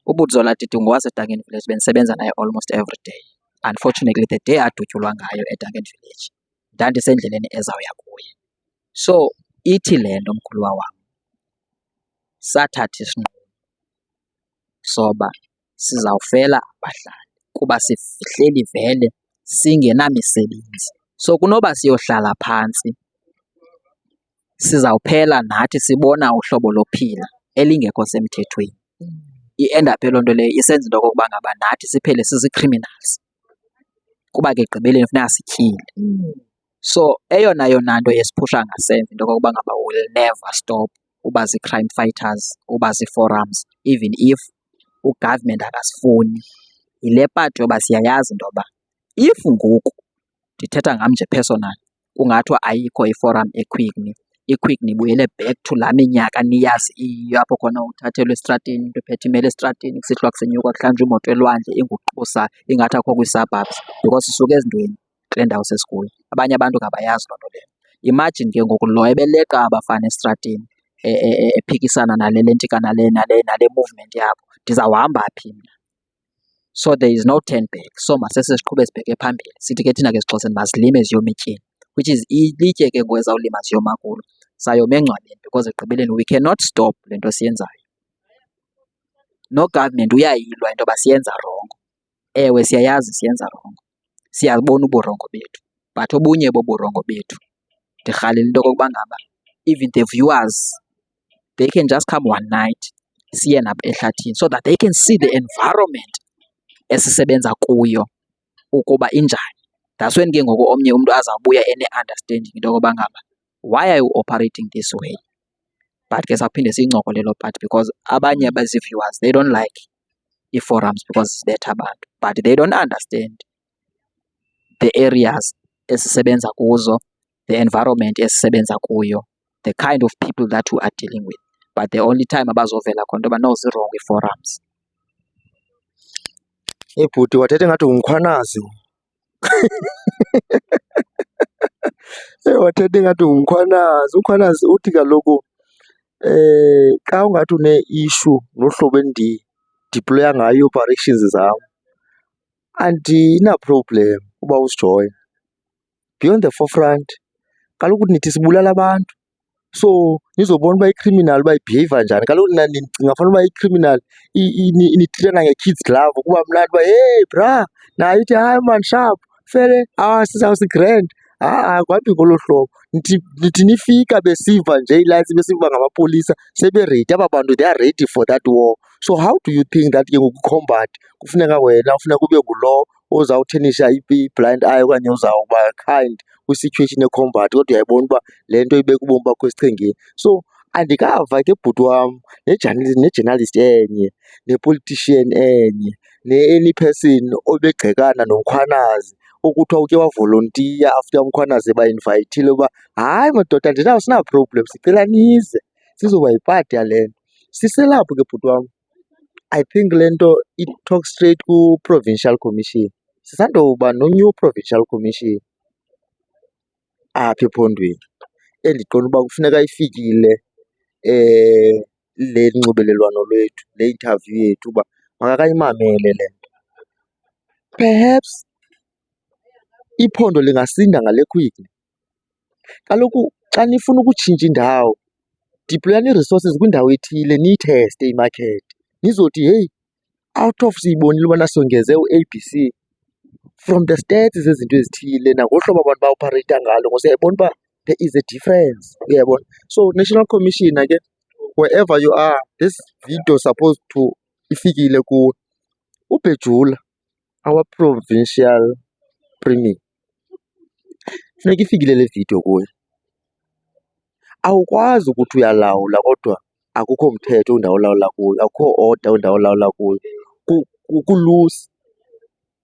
UButzola Titi ngowaseDuncan Village, bendisebenza naye almost every day. Unfortunately, the day adutyulwa ngayo eDuncan Village ndandisendleleni ezawuya kuye. So ithi le nto mkhuluwa wam, sathatha isinqumo soba sizawufela abahlali kuba sihleli vele singenamisebenzi. So kunoba siyohlala phantsi, sizawuphela nathi sibona uhlobo lophila elingekho semthethweni. I-end up loo nto leyo isenza into okokuba ngaba nathi siphele sizi-criminals kuba ke ekugqibeleni funeka sityhile. So eyona nto esiphusha ngasemva into okokuba ngaba will never stop uba zii-crime fighters, uba zii-forums, even if ugovernment akasifuni. Yile part yoba siyayazi into yoba if ngoku, ndithetha ngam nje personal, kungathiwa ayikho iforam eQuickney, iQuickney ibuyele back to laa minyaka niyazi iyiyo apho khona uthathelwa esitrateni, into ephethe imele esitrateni kusihlwa kusenyuka kuhlanjwa imoto elwandle inguqusa ingathi akho kwii-suburbs because sisuka ezintweni kule ndawo sesikuyo. Abanye abantu ngabayazi loo nto leyo. Imagine ke ngoku lo ebeleqa abafana esitrateni ephikisana nale ntika nale movement yabo, ndizawuhamba phi mna? So there is no turn back. So masese siqhube sibheke phambili. Sithi ke thina ke esiXhoseni mazilime ziyoma etyeni, which is ilitye ke ngoku ezawulima ziyoma kulo, sayoma engcwabeni because ekugqibeleni we cannot stop le nto siyenzayo. No-government uyayilwa into yoba siyenza rongo. Ewe siyayazi siyenza rongo, siyabona uburongo bethu, but obunye boburongo bethu ndirhalela into okokuba ngaba even the viewers, they can just come one night siye nabo ehlathini so that they can see the environment esisebenza kuyo ukuba injani. That's when ke ngoku omnye umntu azawubuya ene-understanding into yokuba ngaba why are you operating this way? But ke sawuphinde siyincokole loo part because abanye bezi-viewers they don't like ii-forums because zibetha abantu, but they don't understand the areas esisebenza kuzo, the environment esisebenza kuyo, the kind of people that we are dealing with. But the only time abazovela khona into yoba no zii-wrong ii-forums. Hey bhuti, wathetha ngathi ungumkhwanazi. Wathetha ngathi ungumkhwanazi. Umkhwanazi uthi kaloku xa ungathi une-issue nohlobo endidiploya ngayo ii-operations zam, andina-problem uba usijoyine. Beyond the forefront, kaloku nithi sibulala abantu, so nizobona uba i-criminal uba ibhiheyiva njani. Kaloku nina ndicinga fanele uba i-criminal initrita nange-kids glove kuba mnandi uba hey bra, nayo ithi hayi man sharp fele sizawusigrand. Kwabi ngolo hlobo. Nithi nifika besiva nje ii-lights besiva uba ngamapolisa seberedi aba bantu, they are ready for that war. So how do you think that ke ngoku combat kufuneka wena ufuneka ube ngulo ozawuthenisha i-blind eye okanye uzawuba kind kwi-situation ye-combat kodwa uyayibona uba le nto ibeka ubomi bakho esichengeni? So andikava ke bhuti wam ne-journalist enye ne-politician enye ne-any person obegxekana nomkhwanazi okuthiwa uke wavolontiya after umkhwanazi bainvayithile uba hayi madoda ndinawo sina-problem sicela nize sizoba yipati yale nto. Siselapho ke bhuti wam. I think le nto i-talk straight ku-Provincial Commission. Sisandoba no-new Provincial Commission apha ephondweni endiqonda uba kufuneka ifikile le nxibelelwano lwethu, le interview yethu uba makakayimamele le nto. Perhaps iphondo lingasinda ngale Quickney. Kaloku xa nifuna ukutshintsha indawo, diployani ii-resources kwindawo ethile niyitheste imakethi. Nizothi heyi, out of siyibonile ubana songeze u-ABC from the stats zezinto ezithile nangohlobo abantu ba-opereyitha ngalo ngoba siyayibona uba there is a difference, uyayibona. So National Commissioner ke, wherever you are, this video supposed to ifikile kuwe. uBhejula, our provincial premier, funeka ifikile le video kuye. Awukwazi ukuthi uyalawula kodwa akukho mthetho indawo olawula kuyo, akukho order indawo olawula kuyo, kulusi.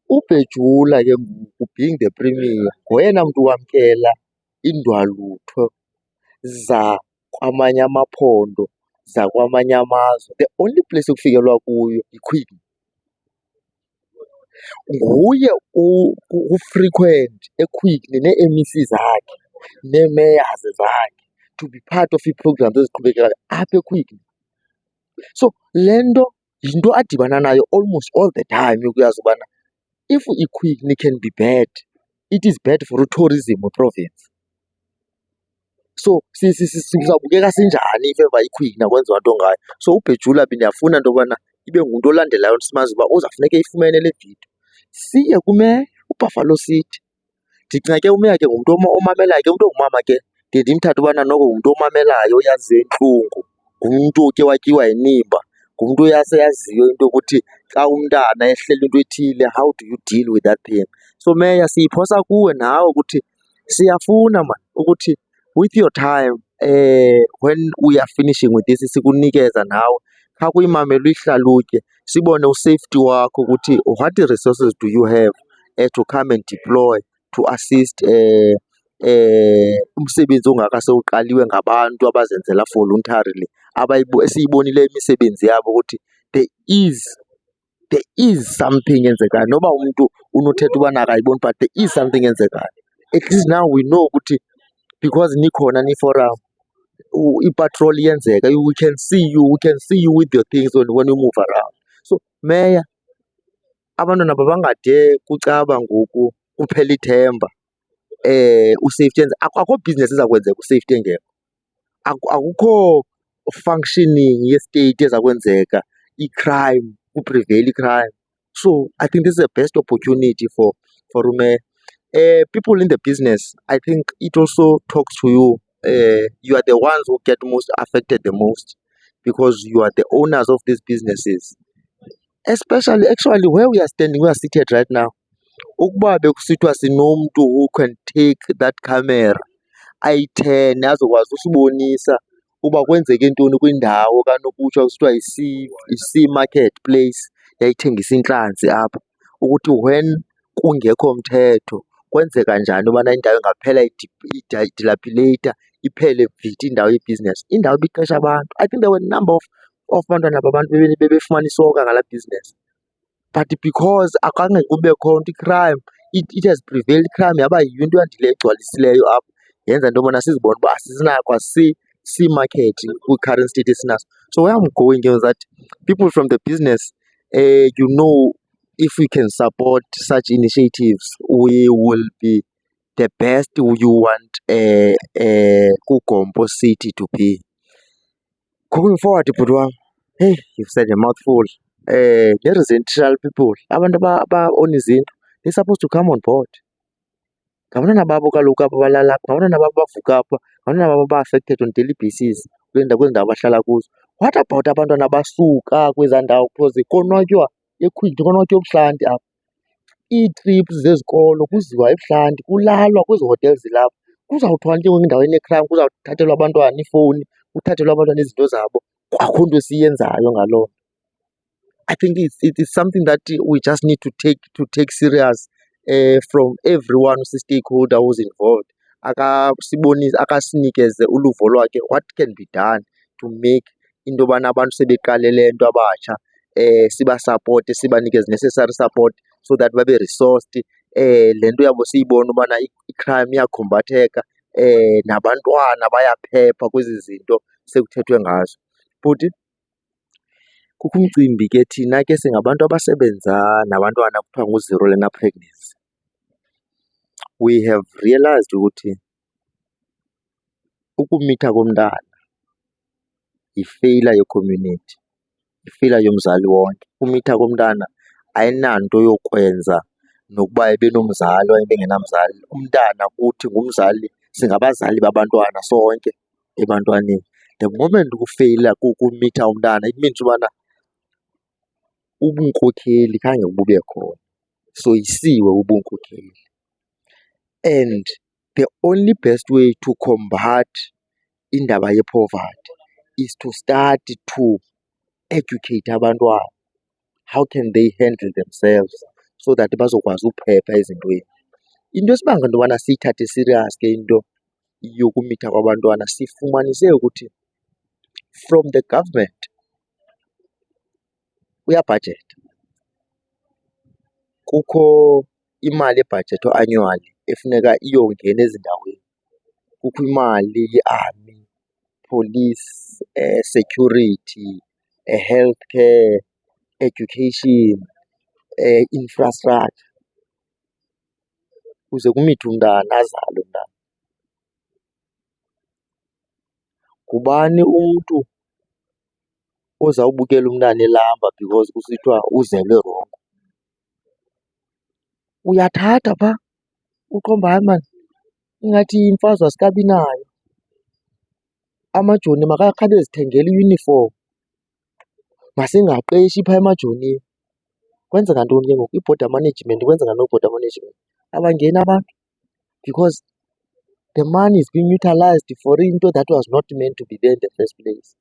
uBhejula ke ngoku being the premier ngoyena mntu wamkela indwalutho zakwamanye amaphondo, zakwamanye amazwe. The only place ekufikelwa kuyo yiQuickney. Nguye u-frequent eQuickney nee-MEC zakhe nee-mayors zakhe to be part of ii-programs eziqhubekayo apha eQuickly. So le nto yinto adibana nayo almost all the time yokuyazi ubana if iQuickly can be bad, it is bad for tourism weprovince. So sizawubukeka sinjani if ever iQuickly nakwenziwa nto ngayo. So uBhejula bendiyafuna into yobana ibe ngumntu olandelayo simazi uba uzawufuneka eyifumene le vidiyo. Siye kumeya uBuffalo City. Ndicinga ke umeya ke ngumntu omamelayo ke, umntu ongumama ke ndiye ndimthathe ubana noko ngumntu omamelayo oyaziyo intlungu, ngumntu oke watyiwa yinimba, ngumntu oyaseyaziyo into yokuthi xa umntana ehlela into ethile, how do you deal with that thing. So meya siyiphosa kuwe nawe ukuthi siyafuna man ukuthi with your time when we are finishing with this sikunikeza nawe kha kuyimamela uyihlalutye sibone usafety wakho ukuthi what resources do you have to come and deploy to assist umsebenzi ongaka sewuqaliwe ngabantu abazenzela voluntarily esiyibonile imisebenzi yabo ukuthi there is something enzekayo noba umntu unothetha ubana akayiboni but there is something enzekayo. At least now we know ukuthi because nikhona niforum ipatrol iyenzeka, we can see you with your things when you move around. So meya, abantwana babangade kucaba ngoku kuphela ithemba usafety akukho business ezakwenzeka usafety engekho, akukho functioning ye-state ezakwenzeka i-crime kuprevail i-crime. So I think this is the best opportunity for umeya. People in the business, I think it also talks to you. You are the ones who get most affected the most because you are the owners of these businesses. Especially, actually, where we are standing, we are seated right now. Ukuba bekusithiwa sinomntu who can take that camera ayi-10 azokwazi usibonisa uba kwenzeke ntoni kwindawo kanokutsho kusithiwa yi-Sea Market Place yayithengisa intlanzi apha, ukuthi when kungekho mthetho kwenzeka njani ubana indawo ingaphela idilaphileйтha iphele vithi indawo yebhizinesi. Indawo ibiqesha abantu. I think there were a number of bantwana babantu bebefumana isoka ngalaa business, but because akhange kubekho nto i-crime, it has prevailed. I-crime yaba yiyo into eyandileyo egcwalisileyo apha yenza into yobana sizibone uba asizinako Sea Market kwi-current state esinaso. So where I'm going is that people from the business, if we can support such initiatives, we will be the best you want kuGompo City to be. Going forward, bhuti wam, hey, you've said a mouthful. The residential people, abantu aba-own izindlu, they're supposed to come on board. Ngabantwana babo kaloku apha balala apha, ngabantwana babo bavuka apha, ngabantwana babo ba-affected on daily basis kwezi ndawo bahlala kuzo. What about abantwana basuka kwezaa ndawo because konwatywa eQuickly, konwatywa ebuhlanti apha? Ii-trips zezikolo kuziwa ebuhlanti, kulalwa kwezi hotels zilapha. Kuzawuthwa ke ngoku indawo ene-crime, kuzawuthathelwa abantwana iifowuni, kuthathelwa abantwana izinto zabo, akho nto siyenzayo ngaloo nto. I think it's something that we just need to take serious from everyone stakeholder who's involved. Akasinikeze uluvo lwakhe what can be done to make into yobana abantu sebeqale le nto abatsha sibasapote, sibanikeze necessary support so that babe resourced. Le nto yabo siyibone ubana i-crime iyakhombatheka, nabantwana bayaphepha kwezi zinto sekuthethwe ngazo. Bhuti, kukho umcimbi ke thina ke singabantu abasebenza nabantwana kuthiwa ngu-zero learner pregnancy. We have realized ukuthi ukumitha komntana yi-failure ye-community, yi-failure yomzali wonke. Ukumitha komntana ayinanto yokwenza nokuba ebenomzali okanye ebengenamzali. Umntana kuthi ngumzali, singabazali babantwana sonke ebantwaneni. The moment kufeyila kumitha umntana it means ubana ubunkokheli khange bube khona, soyisiwe ubunkokheli. And the only best way to combat indaba ye-poverty is to start to educate abantwana. How can they handle themselves so that bazokwazi uphepha ezintweni. Into esibanga into yobana siyithathe serious ke into yokumitha kwabantwana, sifumanise ukuthi from the government uyabhajetha. Kukho imali ebhajethwa annually efuneka iyongena ezindaweni. Kukho imali ye-army police, security, healthcare, education, infrastructure, kuze kumithe umntana azalwe umntana. Ngubani umntu ozawubukela umntana elamba because kusithiwa uzelwe rongo? Uyathatha phaa uqomba, hayi mani, ingathi imfazwe asikabi nayo. Amajoni makakhabe ezithengela iyunifomu, masingaqeshi phaa emajonini. Kwenzeka ntoni ke ngoku? I-border management, kwenzeka ntoni border management? Abangeni abantu because the money is being utilized for into that was not meant to be there in the first place.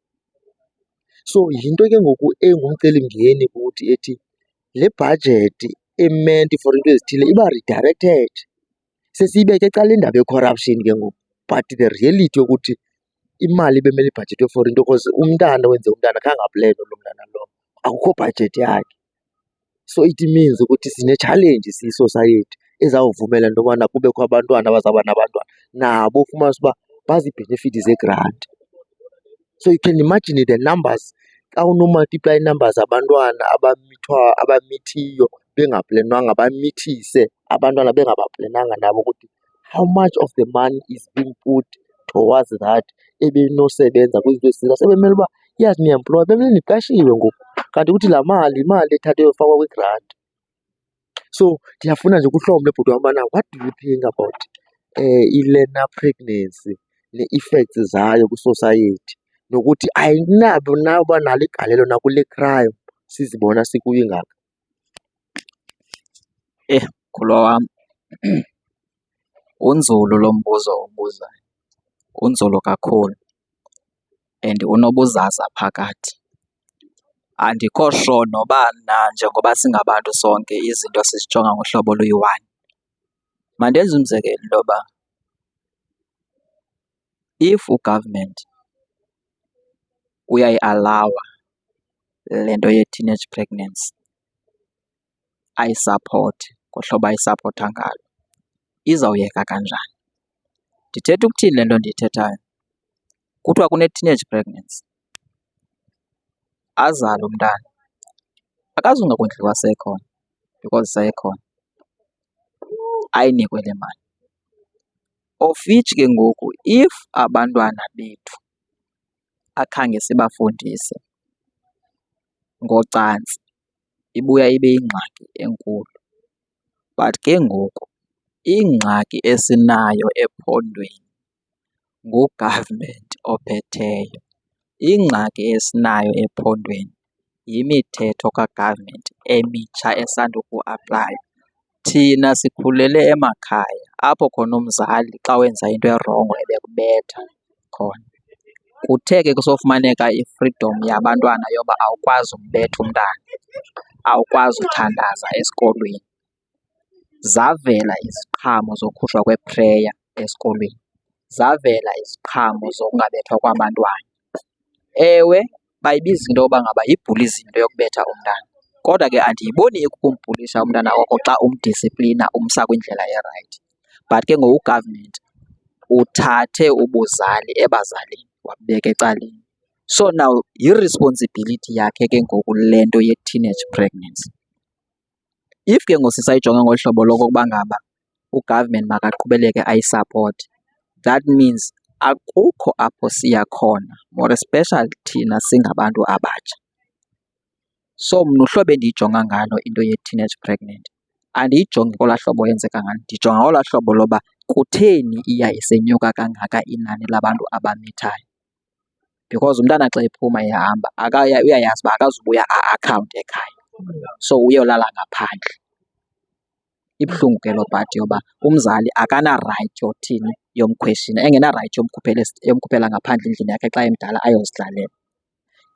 So yinto ke ngoku engumcelimngeni kuthi ethi le bhajethi emeant for into ezithile iba redirected. Sesiyibeke ecaleni indaba ye-corruption ke ngoku, but the reality yokuthi imali ibemele ibhajethi for into because umntana wenze umntana khange aplenwe lo mntana lowo, akukho bhajethi yakhe. So it means ukuthi sine-challenge siyi-society ezawuvumela into yobana kubekho abantwana abazawuba nabantwana nabo ufumanise uba bazii-benefit zegranti. So you can imagine the numbers, xa unomultiply numbers abantwana abamithiyo bengaplenwanga, bamithise abantwana bengabaplenanga nabo, ukuthi how much of the money is being put towards that ebenosebenza kwizinto ezithile. Sebemele uba yes ni-employ, bemele niqashiwe ngoku, kanti ukuthi laa mali yimali ethathwe yofakwa kwigranti. So ndiyafuna nje kuhlomle bhuti wam ubana what do you think about i-learner pregnancy nee-effects zayo kwi-society, nokuthi ayinabo na uba nalo igalelo nakule crime sizibona sikuyo ingaka? Mkhulwa wam, unzulu lo mbuzo ubuzayo, unzulu kakhulu and unobuzaza phakathi. Andikho sure noba njengoba singabantu sonke izinto sizijonga ngohlobo oluyi-one. Mandenze umzekelo into yoba if ugovernment uyayialawa le nto ye-teenage pregnancy, ayisapote ngohlobo ayisapota ngalo, izawuyeka kanjani? Ndithetha ukuthini le nto ndiyithethayo? Kuthiwa kune-teenage pregnancy, azale umntana, akazungakondliwa sekhona because sekhona, ayinikwe le mali. Of which ke ngoku if abantwana bethu akhange sibafundise ngocantsi, ibuya ibe yingxaki enkulu. But ke ngoku ingxaki esinayo ephondweni ngu-government ophetheyo, ingxaki esinayo ephondweni yimithetho ka-government emitsha esandukuaplaya. Thina sikhulele emakhaya apho khona umzali xa wenza into erongo ebekubetha khona. Kuthe ke kusofumaneka i-freedom yabantwana yoba awukwazi ukubetha umntana, awukwazi uthandaza esikolweni, zavela iziqhamo zokhutshwa kwepreya esikolweni, zavela iziqhamo zokungabethwa kwabantwana. Ewe, bayibiza into yoba ngaba yi-bullyism into yokubetha umntana, kodwa ke andiyiboni ikukumbhulisha umntana wakho xa umdisiplina umsa kwindlela erayithi. But ke ngoku ugovernment uthathe ubuzali ebazalini wabubeka ecaleni. So now yi-responsibility yakhe ke ngoku le nto ye-teenage pregnancy. If ke ngoku sisayijonga ngolu hlobo lokokuba ngaba ugovernment makaqhubeleke ayisapote, that means akukho apho siya khona, more especially thina singabantu abatsha. So mna uhlobo endiyijonga ngalo into ye-teenage pregnant, andiyijongi ngolaa hlobo yenzeka ngalo, ndijonga ngolaa hlobo loba kutheni iya isenyuka kangaka inani labantu abamithayo. Because umntana xa ephuma ehamba uyayazi uba akazubuya a-akhawunti ekhaya, so uyolala ngaphandle. Ibuhlungu ke loo part yoba umzali akanarayithi yothini, yomkhweshina, engenarayithi yomkhuphela ngaphandle endlini yakhe xa emdala ayozihlalela.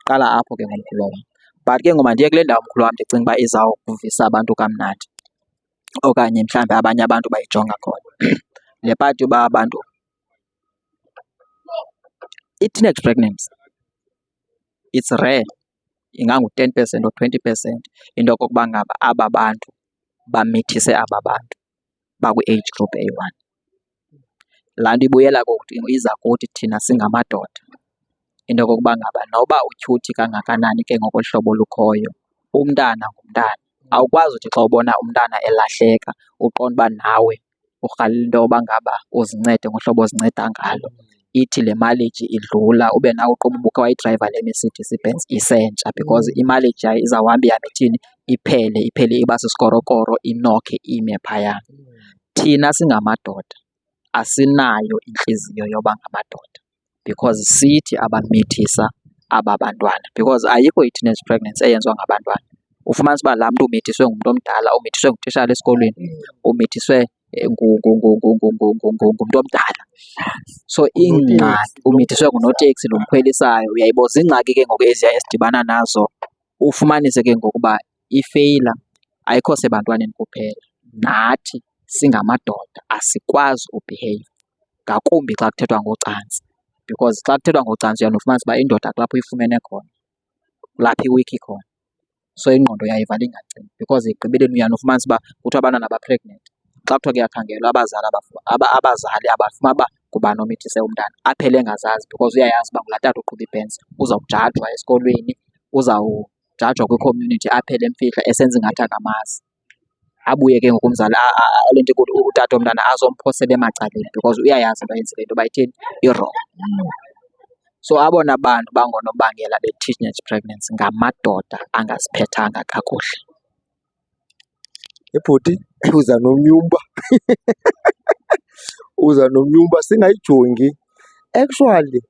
Iqala apho ke ngomkhulwa wam. But ke ngoku mandiye kule ndawo mkhulwa wam ndicinga uba izawuvisa abantu kamnandi okanye mhlawumbi abanye abantu bayijonga khona. Le part yoba abantu, i-teenage pregnancy it's rare, ingangu-10% or 20% into yokokuba ngaba aba bantu bamithise aba bantu bakwi-age group eyi-one. Laa nto ibuyela iza kuthi thina singamadoda. into yokokuba ngaba noba utyhuthi kangakanani ke ngoko hlobo lukhoyo, umntana ngumntana. Awukwazi uthi xa ubona umntana elahleka uqonda uba nawe urhalela into yoba ngaba uzincede ngohlobo ozinceda ngalo. Ithi le mileage idlula ube nawe uqoba ubukhe wayidrayiva le Mercedes Benz isentsha because imileage yayo izawuhamba ihambe ithini iphele iba sisikorokoro inokhe ime phaya. Thina singamadoda asinayo intliziyo yoba ngamadoda because sithi abamithisa aba bantwana because ayikho i-teenage pregnancy eyenziwa ngabantwana. Ufumanisa uba laa mntu umithiswe ngumntu omdala, umithiswe ngutitshala esikolweni, umithiswe ngumntu omdala. So ingxaki umithiswe ngunoteksi lo mkhwelisayo, uyayibo ziingxaki ke ngoku eziya esidibana nazo. Ufumanise ke ngokuba ifeyila ayikho sebantwaneni kuphela, nathi singamadoda asikwazi ubehave ngakumbi xa kuthethwa ngocantsi because xa kuthethwa ngocantsi uyanofumanisa uba indoda kulapho uyifumene khona, kulapho iwikhi khona. So ingqondo yayivala ingacingi because ekugqibeleni uyanofumanisa uba kuthiwa abantwana aba-pregnant. Xa kuthiwa kuyakhangelwa abazali abafuna uba ngubani omithise umntana, aphele engazazi because uyayazi uba ngulaa tata uqhuba iBenz uzawujajwa esikolweni, uzawujajwa kwi-community, aphele emfihla esenza ingathi akamazi. Abuye ke ngoku umzali le nto utata omntana azomphosela emacaleni because uyayazi into yenzileyo into yoba ithini irongo. So abona bantu bangonobangela be-teenage pregnancy ngamadoda angaziphethanga kakuhle. Ibhuti uza nomnyumba uza nomnyumba singayijongi. Actually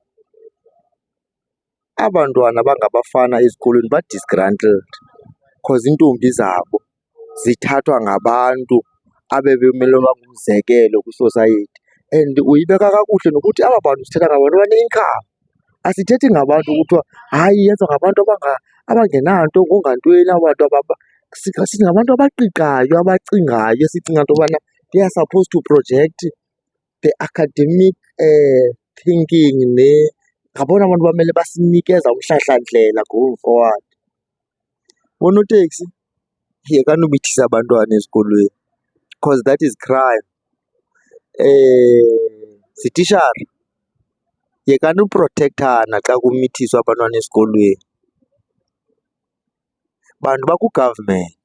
abantwana bangabafana ezikolweni ba-disgruntled because iintombi zabo zithathwa ngabantu abebemele bangumzekelo kwisosayeti. And uyibeka kakuhle nokuthi aba bantu sithetha ngabantu abaneincome. Asithethi ngabantu kuthiwa hayi yenziwa ngabantu abangenanto ngongantweni. Abantu singabantu abaqiqayo, abacingayo, esicinga into yobana they are supposed to project the academic thinking ngabona abantu bamele basinikeza umhlahlandlela going forward. Oonoteksi yekani ubithisa abantwana ezikolweni because that is crime. Zitishara yekani uprotekthana xa kumithiswa abantwana esikolweni. Bantu baku-government,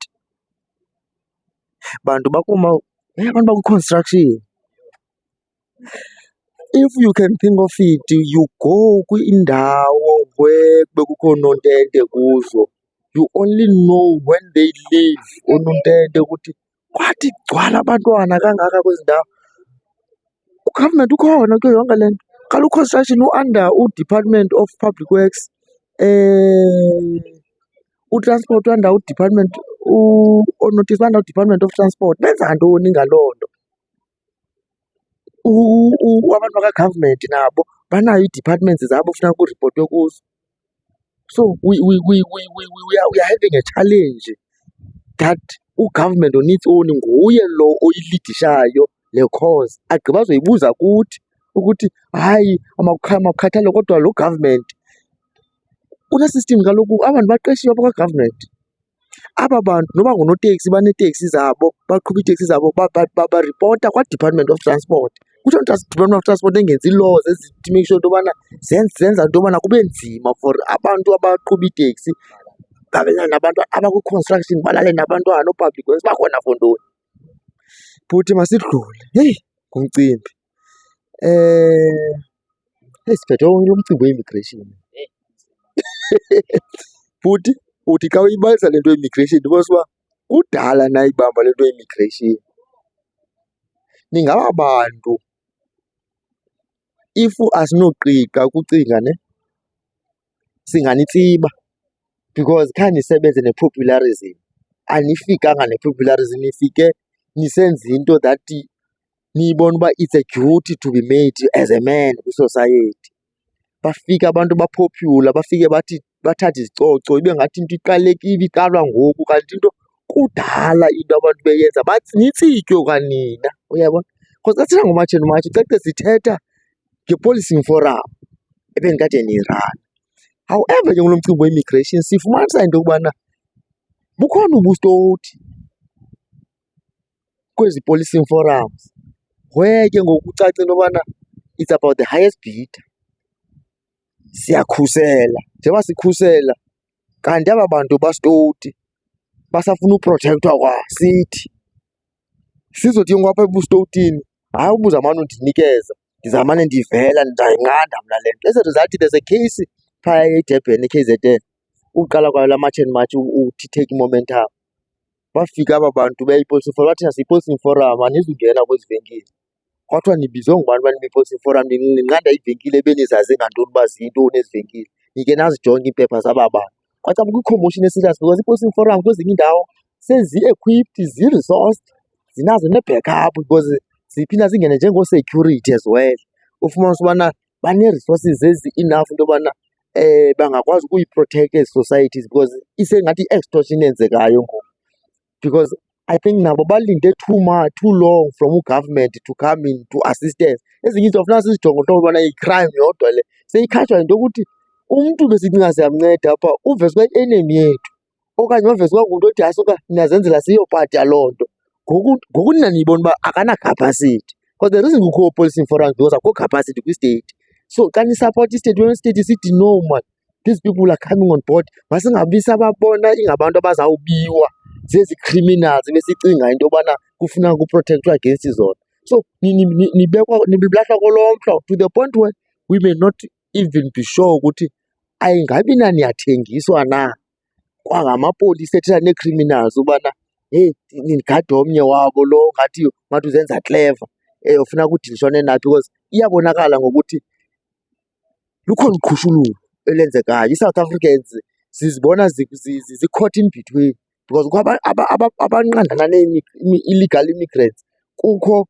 bantu abantu baku-construction. If you can think of it, you go kwiindawo where bekukho noontente kuzo, you only know when they leave oonontente ukuthi kwathi gcwala abantwana kangaka kwezi ndawo. U-government ukhona kuyo yonke le nto. Kaloku u-construction u-under u-Department of Public Works, u-transport u-under u-Department, oonoteksi ba-under u-Department of Transport. Benza ntoni ngaloo nto? Abantu baka-government nabo banayo ii-departments zabo funeka kuripotwe kuzo. So we are having a challenge that u-government on its own nguye lo oyilidishayo le cause. Agqiba azoyibuza kuthi ukuthi hayi makukhathalwe kodwa lo government une-system. Kaloku abantu baqeshiwe apha kwa-government. Aba bantu noba ngunoteksi baneeteksi zabo, baqhuba iiteksi zabo, baripota kwa-Department of Transport. Kuthiwa Department of Transport engenzi laws ezithi make sure into yobana zenza into yobana kube nzima for abantu abaqhuba iiteksi babelane nabantu abakwi-construction, balale nabantwana, oo-public works bakhona for ntoni? Bhuti masidlule. Heyi, ngumcimbi. Siphethe lo mcimbi we-immigration. Bhuti uthi xa uyibalisa le nto ye-immigration because uba kudala nayibamba le nto ye-immigration. Ningaba bantu if asinoqiqa ukucinga singanitsiba because khange nisebenze ne-popularism. Anifikanga ne-popularism, nifike nisenza into that niyibona uba it's a duty to be made as a man kwi-society. Bafike abantu bapopular, bafike bathathe izicoco ibe ngathi into iqalekile, iqalwa ngoku kanti into kudala into abantu beyenza nitsikwe kwanina, uyabona? Because xa sithetha ngomatshini umatshe cace sithetha nge-policing forum ebendikade niyirana. However ke kulo mcimbi we-immigration sifumanisa into yokubana bukhona ubustowuthi kwezi policing forums where ke ngoku kucace into yobana it's about the highest bidder. siyakhusela. Njengoba sikhusela, kanti aba bantu bastowuti basafuna uprotekthwa kwasithi. Sizothi ngoku apha ebustowutini, hayi ubuzamane undinikeza, ndizamane ndivela, ndizayinqanda mna le nto. As a result, there's a case phaya eDurban, eKZN, ukuqala kwayo la March and March uthi take momentum. Bafika aba bantu beyi-Policy Forum, bathi siyi-Policy Forum, anizungena kwezi venkile. Kwathiwa nibizwe ngubani uba nibe-Policy Forum, ninqanda iivenkile ebenizazi ngantoni uba ziyintoni ezi venkile, nike nazijonge iimpepha zaba bantu. Kwacaba kwi-commotion eserious because i-Policy Forum kwezinye iindawo sezi-equipped, zi-resourced, zinazo ne-backup because ziphinda zingene njengoo-security as well. Ufumanise ubana banee-resources ezi-enough into yobana bangakwazi ukuyiprotect ezi societies because isengathi i-extortion eyenzekayo ngoku. Because I think nabo balinde too long from ugovernment to come in to assistance. Ezinye izinto funeka sizijonge ubana yi-crime yodwa le, seyikhatshwa yinto yokuthi umntu besicinga siyamnceda apha uvezwe enemy yethu okanye wavezwa ngumntu othi asuka niyazenzela siyo part yaloo nto. Ngoku nina niyibona uba akana-capacity because the reason kukho policy forums because akukho capacity kwi-state. So xa nisapota i-state, when i-state sithi no man, these people are coming on board, masingabi sababona ingabantu abazawubiwa zezi criminals besicinga into yobana kufuneka kuprotectwa against zona. So niblahlwa kolomhla to the point where we may not even be sure ukuthi ayingabi na niyathengiswa na kwangamapolisa ethetha nee-criminals ubana heyi ndigade omnye wabo lo ngathi uzenza clever ufuna kudilishwane naye because iyabonakala ngokuthi lukhona uqhushululo elenzekayo. I-South Africans sizibona zi-caught in between because kukho abanqandana illegal immigrants, kukho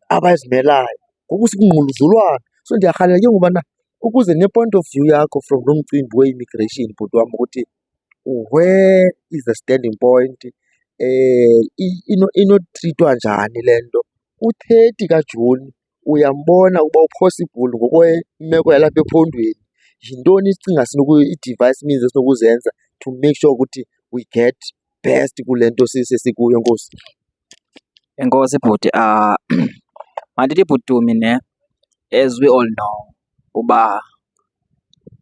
abazimelayo, ngoku sikunquluzulwana. So ndiyarhalela ke ngobana ukuze ne-point of view yakho from lo mcimbi we-immigration bhuti wam ukuthi where is the standing point, inotritwa njani le nto. U-30 kaJuni uyambona ukuba upossible ngokwemeko yalapha ephondweni. Yintoni isicinga i-device means esinokuzenza to make sure ukuthi we get best kule nto sesikuyo? Enkosi. Enkosi bhuti. Mandithi bhutumi ne, as we all know uba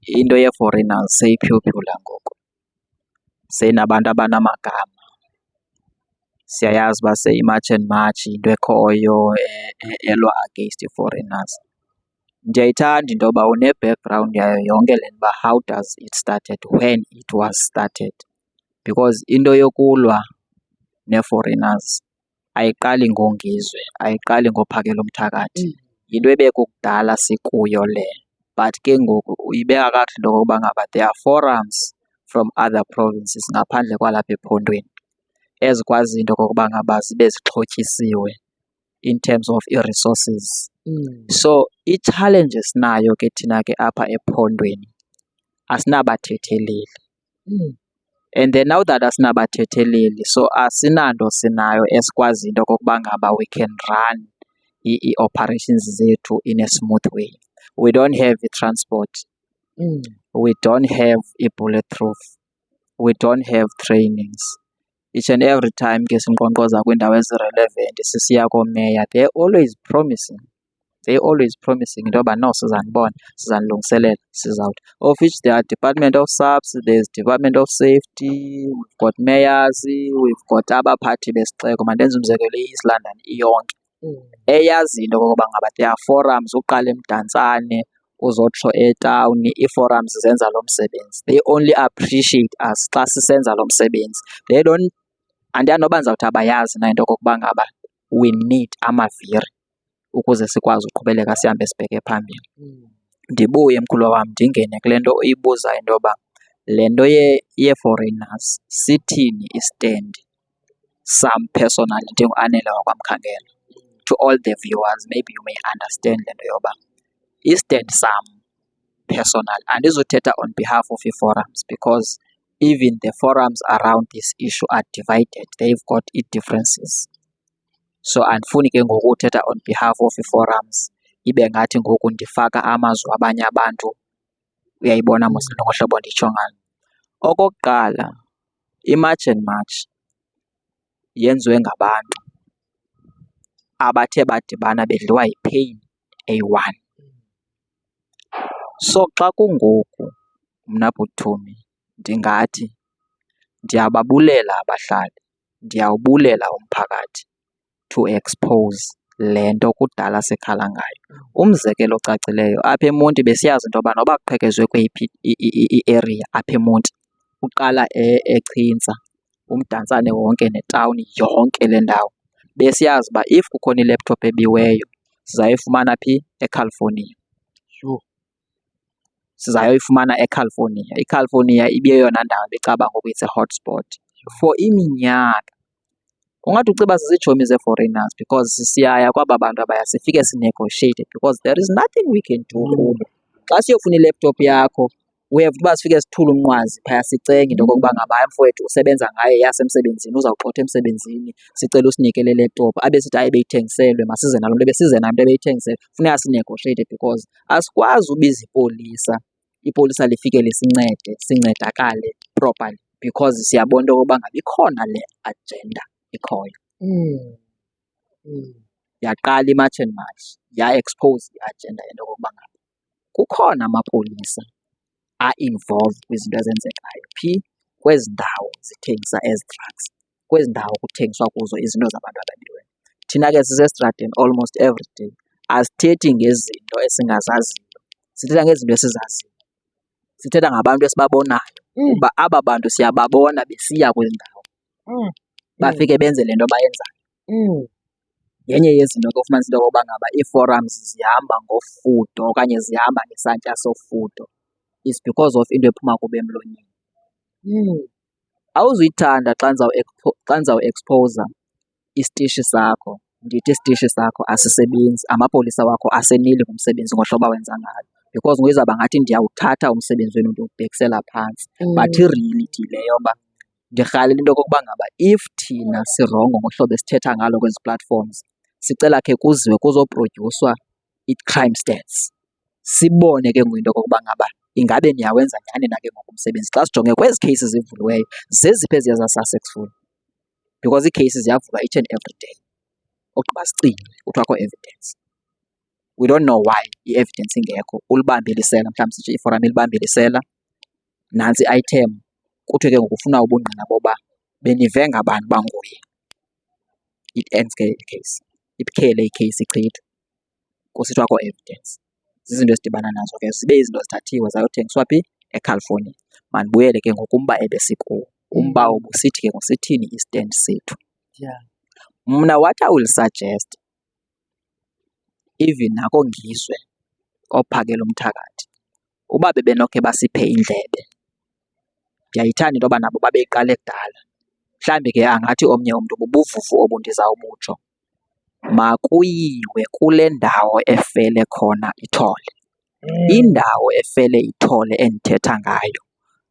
into yee-foreigners seyiphyuphula ngoku, seyinabantu abanamagama. Siyayazi uba seyi-March and March yinto ekhoyo elwa against i-foreigners. Ndiyayithanda into yoba une-background yayo yonke le nto uba how does it started, when it was started, because into yokulwa nee-foreigners ayiqali ngoongizwe, ayiqali ngophakela umthakathi, yinto ebekukudala sikuyo le. But ke ngoku uyibeka kakuhle into yokokuba ngaba there are forums from other provinces ngaphandle kwalapha ephondweni ezikwaziyo into yokokuba ngaba zibe zixhotyisiwe in terms of i-resources. So i-challenge esinayo ke thina ke apha ephondweni asinabathetheleli. And then now that asinabathetheleli, so asinanto sinayo esikwaziyo into yokokuba ngaba we can run ii-operations zethu in a smooth way. We don't have i-transport, we don't have i-bulletproof, we don't have trainings. Each and every time ke sinkqonkqoza kwiindawo ezi-relevant sisiya koomeya, they're always promising into yoba no sizanibona, sizanilungiselela, sizawuthi. Of which there are Department of Subs, there's Department of Safety, we've got mayors, we've got abaphathi besixeko. Mandenze umzekelo i-East London iyonke eyaziyo into yokokuba ngaba there are forums, uqala eMdantsane uzotsho etawuni, ii-forums zenza lo msebenzi. They only appreciate us xa sisenza lo msebenzi. They don't, andiyazi noba ndizawuthi abayazi na into yokokuba ngaba we need amaviri ukuze sikwazi uqhubeleka sihambe sibheke phambili. Ndibuye mkhulu wam ndingene kule nto uyibuzayo into yoba le nto yee-foreigners sithini istand sam personally ndingu-Anele wakwaMkhangela. To all the viewers, maybe you may understand le nto yoba istand sam personal, andizuthetha on behalf of ii-forums because even the forums around this issue are divided, they've got ii-differences. So andifuni ke ngoku uthetha on behalf of ii-forums ibe ngathi ngoku ndifaka amazwi abanye abantu, uyayibona mos ngohlobo nditsho ngalo. Okokuqala, i-March and March yenziwe ngabantu abathe badibana bedliwa yi-pain eyi-one. So xa kungoku mna Bhuthumi ndingathi ndiyababulela abahlali, ndiyawubulela umphakathi to expose le nto kudala sikhala ngayo. Umzekelo ocacileyo apha eMonti besiyazi into yoba noba kuqhekezwe kweyiphi i-area apha eMonti, uqala eChintsa uMdantsane wonke netawuni yonke le ndawo. Besiyazi uba if kukhona i-laptop ebiweyo sizayifumana phi? ECalifornia. Sizayoyifumana eCalifornia. ICalifornia ibiyeyona ndawo becabanga ngoku it's a hotspot for iminyaka. Ungathi uciba zizitshomi zee-foreigners because siyaya kwaba bantu abaya sifike sinegotiate because there is nothing we can do kubo. Xa siyofuna i-laptop yakho we have uba sifike sithule umnqwazi phaya sicenge into yokokuba ngaba hayi mfowethu usebenza ngaye yasemsebenzini uzawugxotha emsebenzini sicela usinike le laptop abe sithi hayi beyithengiselwe masize nalo nto besize nayo nto beyithengiselwe. Funeka sinegotiate because asikwazi ubiza ipolisa lifike lisincede sincedakale properly because siyabona into yokokuba ngaba ikhona le agenda ikhoyo. Yaqala iMarch and March ya-expose i-agenda yento yokokuba ngaba kukhona amapolisa a-involved kwizinto ezenzekayo phi kwezi ndawo zithengisa ezi drugs, kwezi ndawo kuthengiswa kuzo izinto zabantu ababiweyo. Thina ke sisestradeni almost every day, asithethi ngezinto esingazaziyo, sithetha ngezinto esizaziyo. Sithetha ngabantu esibabonayo uba aba bantu siyababona besiya kwezi ndawo bafike benze le nto bayenzayo. Yenye yezinto ke ufumanisa into yokokuba ngaba ii-forums zihamba ngofudo okanye zihamba ngesantya sofudo is because of into ephuma kubo emlonyeni. Awuzuyithanda xa ndizawuexpowuza isitishi sakho ndithi isitishi sakho asisebenzi, amapolisa wakho asenili ngumsebenzi ngohlobo awenza ngalo because ngokuzawuba ngathi ndiyawuthatha umsebenzi wenu ndiwubhekisela phantsi. But i-reality leyo yoba ndirhalela into yokokuba ngaba if thina sirongo ngohlobo esithetha ngalo kwezi platforms sicela khe kuziwe kuzoprodyuswa i-crime stats sibone ke ngoku into yokokuba ngaba ingabe niyawenza nyhani na ke ngoku umsebenzi. Xa sijonge kwezi cases zivuliweyo zeziphi eziya za-successful because ii-cases ziyavulwa each and every day. Ogqiba sicingwe kuthiwa akho evidence. We don't know why i-evidence ingekho. Ulibambe ilisela mhlawumbi sitsho iforam ilibambe ilisela, nantsi i-item kuthiwe ke ngoku ufuna ubungqina boba benive ngabani banguye. It ends ke i-case. Iphele i-case ichithwe kusithiwa akho evidence. Zizinto esidibana nazo ke zibe izinto zithathiwe zayothengiswa phi? ECalifornia. Mandibuyele ke ngoku umba ebesikuwo. Umba obusithi ke ngoku sithini istand sethu. Mna what I will suggest even nako ngizwe ophakela umthakathi uba bebenokhe basiphe indlebe, ndiyayithanda into yoba nabo babeyiqale kudala. Mhlawumbi ke angathi omnye umntu bubuvuvu obu ndizawubutsho. Makuyiwe kule ndawo efele khona ithole. Indawo efele ithole endithetha ngayo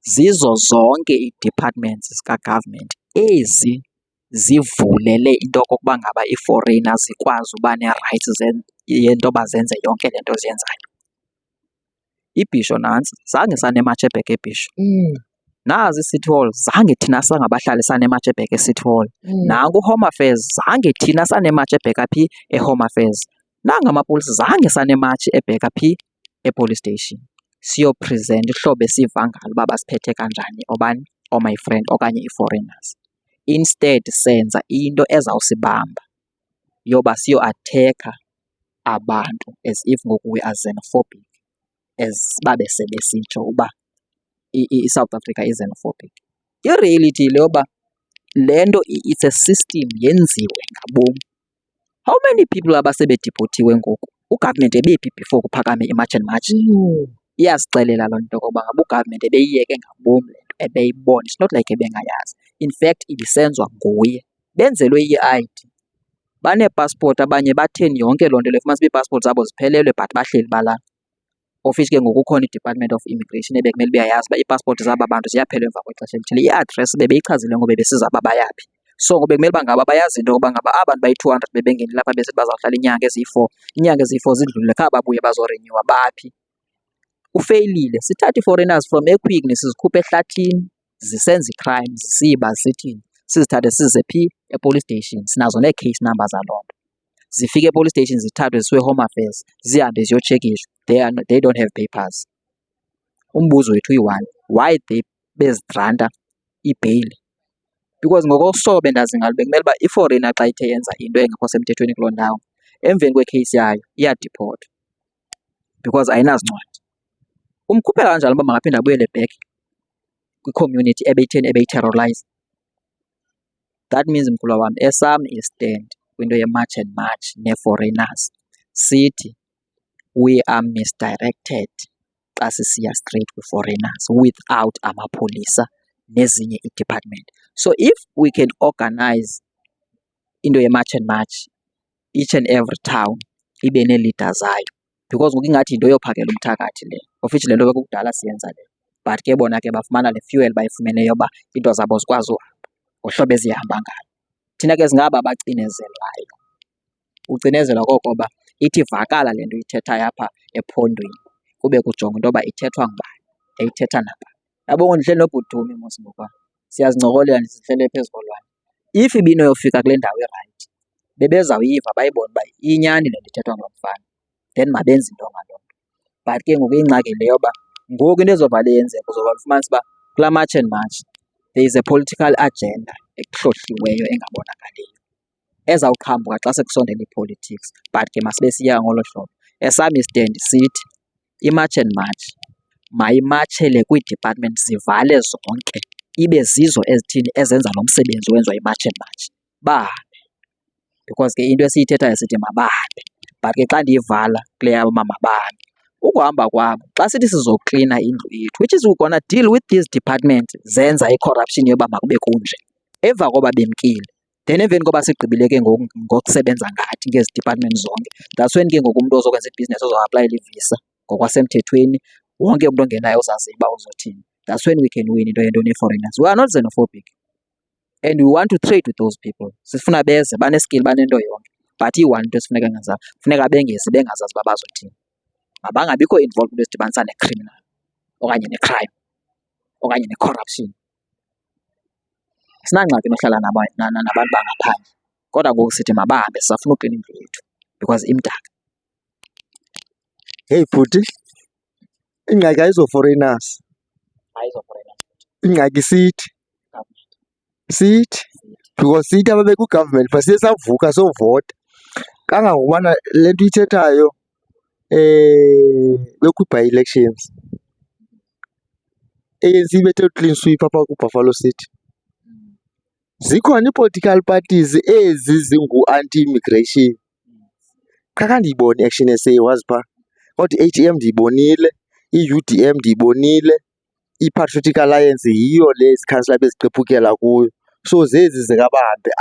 zizo zonke ii-departments zika-government ezi zivulele into yokokuba ngaba ii-foreigner zikwazi uba nee-rights yento yoba zenze yonke le nto ziyenzayo. Ibhisho nantsi zange sanematsh ebhek eBhisho. Nazi i-City Hall zange thina sangabahlali sanematsh ebhek e-City Hall. Nanku u-Home Affairs zange thina sanematsh ebheka phi? E-Home Affairs. Nanga amapolisa zange sanematsh ebheka phi? E-police station. Siyopresenta ihlobo esiva ngalo uba basiphethe kanjani obani? My friend okanye ii-foreigners. Instead senza into ezawusibamba yoba siyoathekha abantu as if ngoku we are xenophobic, as babe sebesitsho uba i-South Africa is xenophobic. I-reality le yoba le nto it's a system yenziwe ngabom. How many people abasebedipotiwe ngoku? Ugovernment ebephi before kuphakame iMarch and March? Iyasixelela loo nto yokokuba ngaba ugovernment ebeyiyeke ngabom le nto ebeyibona. It's not like ebengayazi. In fact ibisenziwa nguye. Benzelwe i-ID. Baneepaspoti abanye batheni yonke loo nto le fumanisa uba iipasipoti zabo ziphelelwe but bahleli balapha. Of which ke ngoku kukhona i-Department of Immigration ebekumele uba iyayazi uba iipasipoti zaba bantu ziyaphelelwa emva kwexesha elithile. I-address bebeyichazile ngoku bebesiza uba bayaphi. So ngoku bekumele uba ngaba bayazi into yokuba ngaba aba bantu bayi-200 bebengenile lapha besithi bazawuhlala iinyanga eziyi-4. Iinyanga eziyi-4 zidlulile kha babuye bazorenyuwa baphi. Ufeyilile. Sithathe ii-foreigners from eQuigny sizikhuphe ehlathini zisenza i-crime zisiba zisithini. Sizithathe size phi? E-police station. Sinazo nee-case number zaloo nto. Zifike e-police station zithathwe zisiwe e-Home Affairs zihambe ziyotshekishwa. They don't have papers. Umbuzo wethu uyi-one, why they bezigranта ibheyili? Because ngokosobe ndazinga bekumele uba i-foreigner xa ithe yenza into engekho semthethweni kuloo ndawo, emveni kwekheyisi yayo iyadiphotwa because ayinazincwadi. Umkhuphela kanjalo uba makaphinde abuyele back kwi-community ebeyitheni ebeyiterrorize. That means mkhulwa wam esam istand kwinto ye-march and march nee-foreigners sithi we are misdirected xa sisiya straight kwi-foreigners without amapolisa nezinye ii-department. So if we can organize into ye-march and march, each and every town ibe nee-leader zayo, because ngoku ingathi yinto yophakela umthakathi le, of which le nto bekukudala siyenza le. But ke bona ke bafumana le fuel bayifumeneyo yoba iinto zabo zikwazi uhamba ngohlobo ezihamba ngalo. Thina ke singaba bacinezelwayo. Ucinezelwa kokoba ithi ivakala le nto uyithethayo apha ephondweni kube kujongwa into yoba ithethwa ngubani, eyithetha nabani. Yabo ndihleli nobhutumi mos ngoku, siyazincokolela sihleli phezu kolwandle. If ibinoyofika kule ndawo irayithi bebezawuyiva bayibone uba iyinyani le nto ithethwa ngulo mfana, then mabenze into ngaloo nto. But ke ngoku ingxaki le yoba ngoku into ezovale yenzeka uzoba ufumanisa uba kulaa march and march there is a political agenda ehlohliweyo engabonakaliyo ezawuqhambuka xa sekusondele i-politics. But ke masibe siya ngolo hlobo. Esam istendi sithi i-march and march mayimatshele kwii-department zivale zonke, ibe zizo ezithini ezenza lo msebenzi wenziwa yi-march and march, bahambe. Because ke into esiyithethayo sithi mabahambe, but ke xa ndiyivala kule yabo uba mabahambe, ukuhamba kwabo xa sithi sizoklina indlu yethu, which is we're gonna deal with these departments zenza i-corruption yoba makube kunje, emva koba bemkile, then emveni koba sigqibile ke ngoku ngokusebenza ngathi ngezi department zonke, that's when ke ngoku umntu ozokwenza ibhizinesi ozoaplayela ivisa ngokwasemthethweni, wonke umntu ongenayo uzaziva uba uzothini. That's when we can win into yento nee-foreigners. We are not xenophobic and we want to trade with those people. Sifuna beze baneskili banento yonke, but iyi-one into esifuneka ngazayo, funeka bengezi bengazazi uba bazothini. Mabangabikho involved into ezidibanisa ne-criminal okanye ne-crime okanye ne-corruption. Sinangxaki nohlala nabantu bangaphandle, kodwa ngoku sithi mabahambe sisafuna uklina indlu yethu because imdaka. Hey bhuti, ingxaki ayizo-foreigners, ingxaki sithi because sithi ababekho i-government basiye savuka sovota kangangokubana le nto ithethayo bekwi-by-elections ANC ibethe clean sweep apha kwiBuffalo City. Zikhona ii-political parties ezi zingu-anti-immigration. Qha khandiyibone i-action eseyiwazi phaa, kodwa i-ATM ndiyibonile, i-UDM ndiyibonile, i-Patriotic Alliance yiyo le zikhansila bezicephukela kuyo. So zezi zikabahambe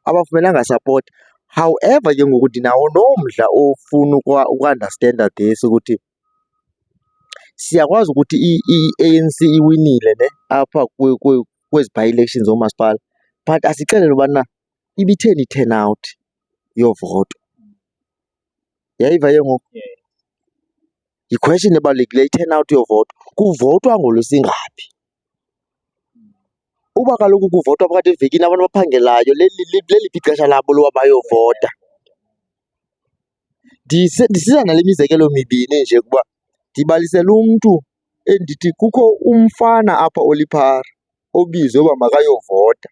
abafumenanga support. However ke ngoku ndinawo nomdla ofuna ukuandastenda this ukuthi siyakwazi ukuthi i-ANC iwinile ne apha kwezi by-elections zoomasipala, but asixelele ubana ibitheni i-turnout yovoto. Yayiva ke ngoku yi-question ebalulekileyo i-turnout yovoto. Kuvotwa ngolwesingaphi? Uba kaloku kuvotwa phakathi evekini abantu abaphangelayo leliphi ixesha labo loba bayovota? Ndisiza nale mizekelo mibini nje kuba ndibalisela umntu endithi kukho umfana apha oliphara obizwe uba makayovota,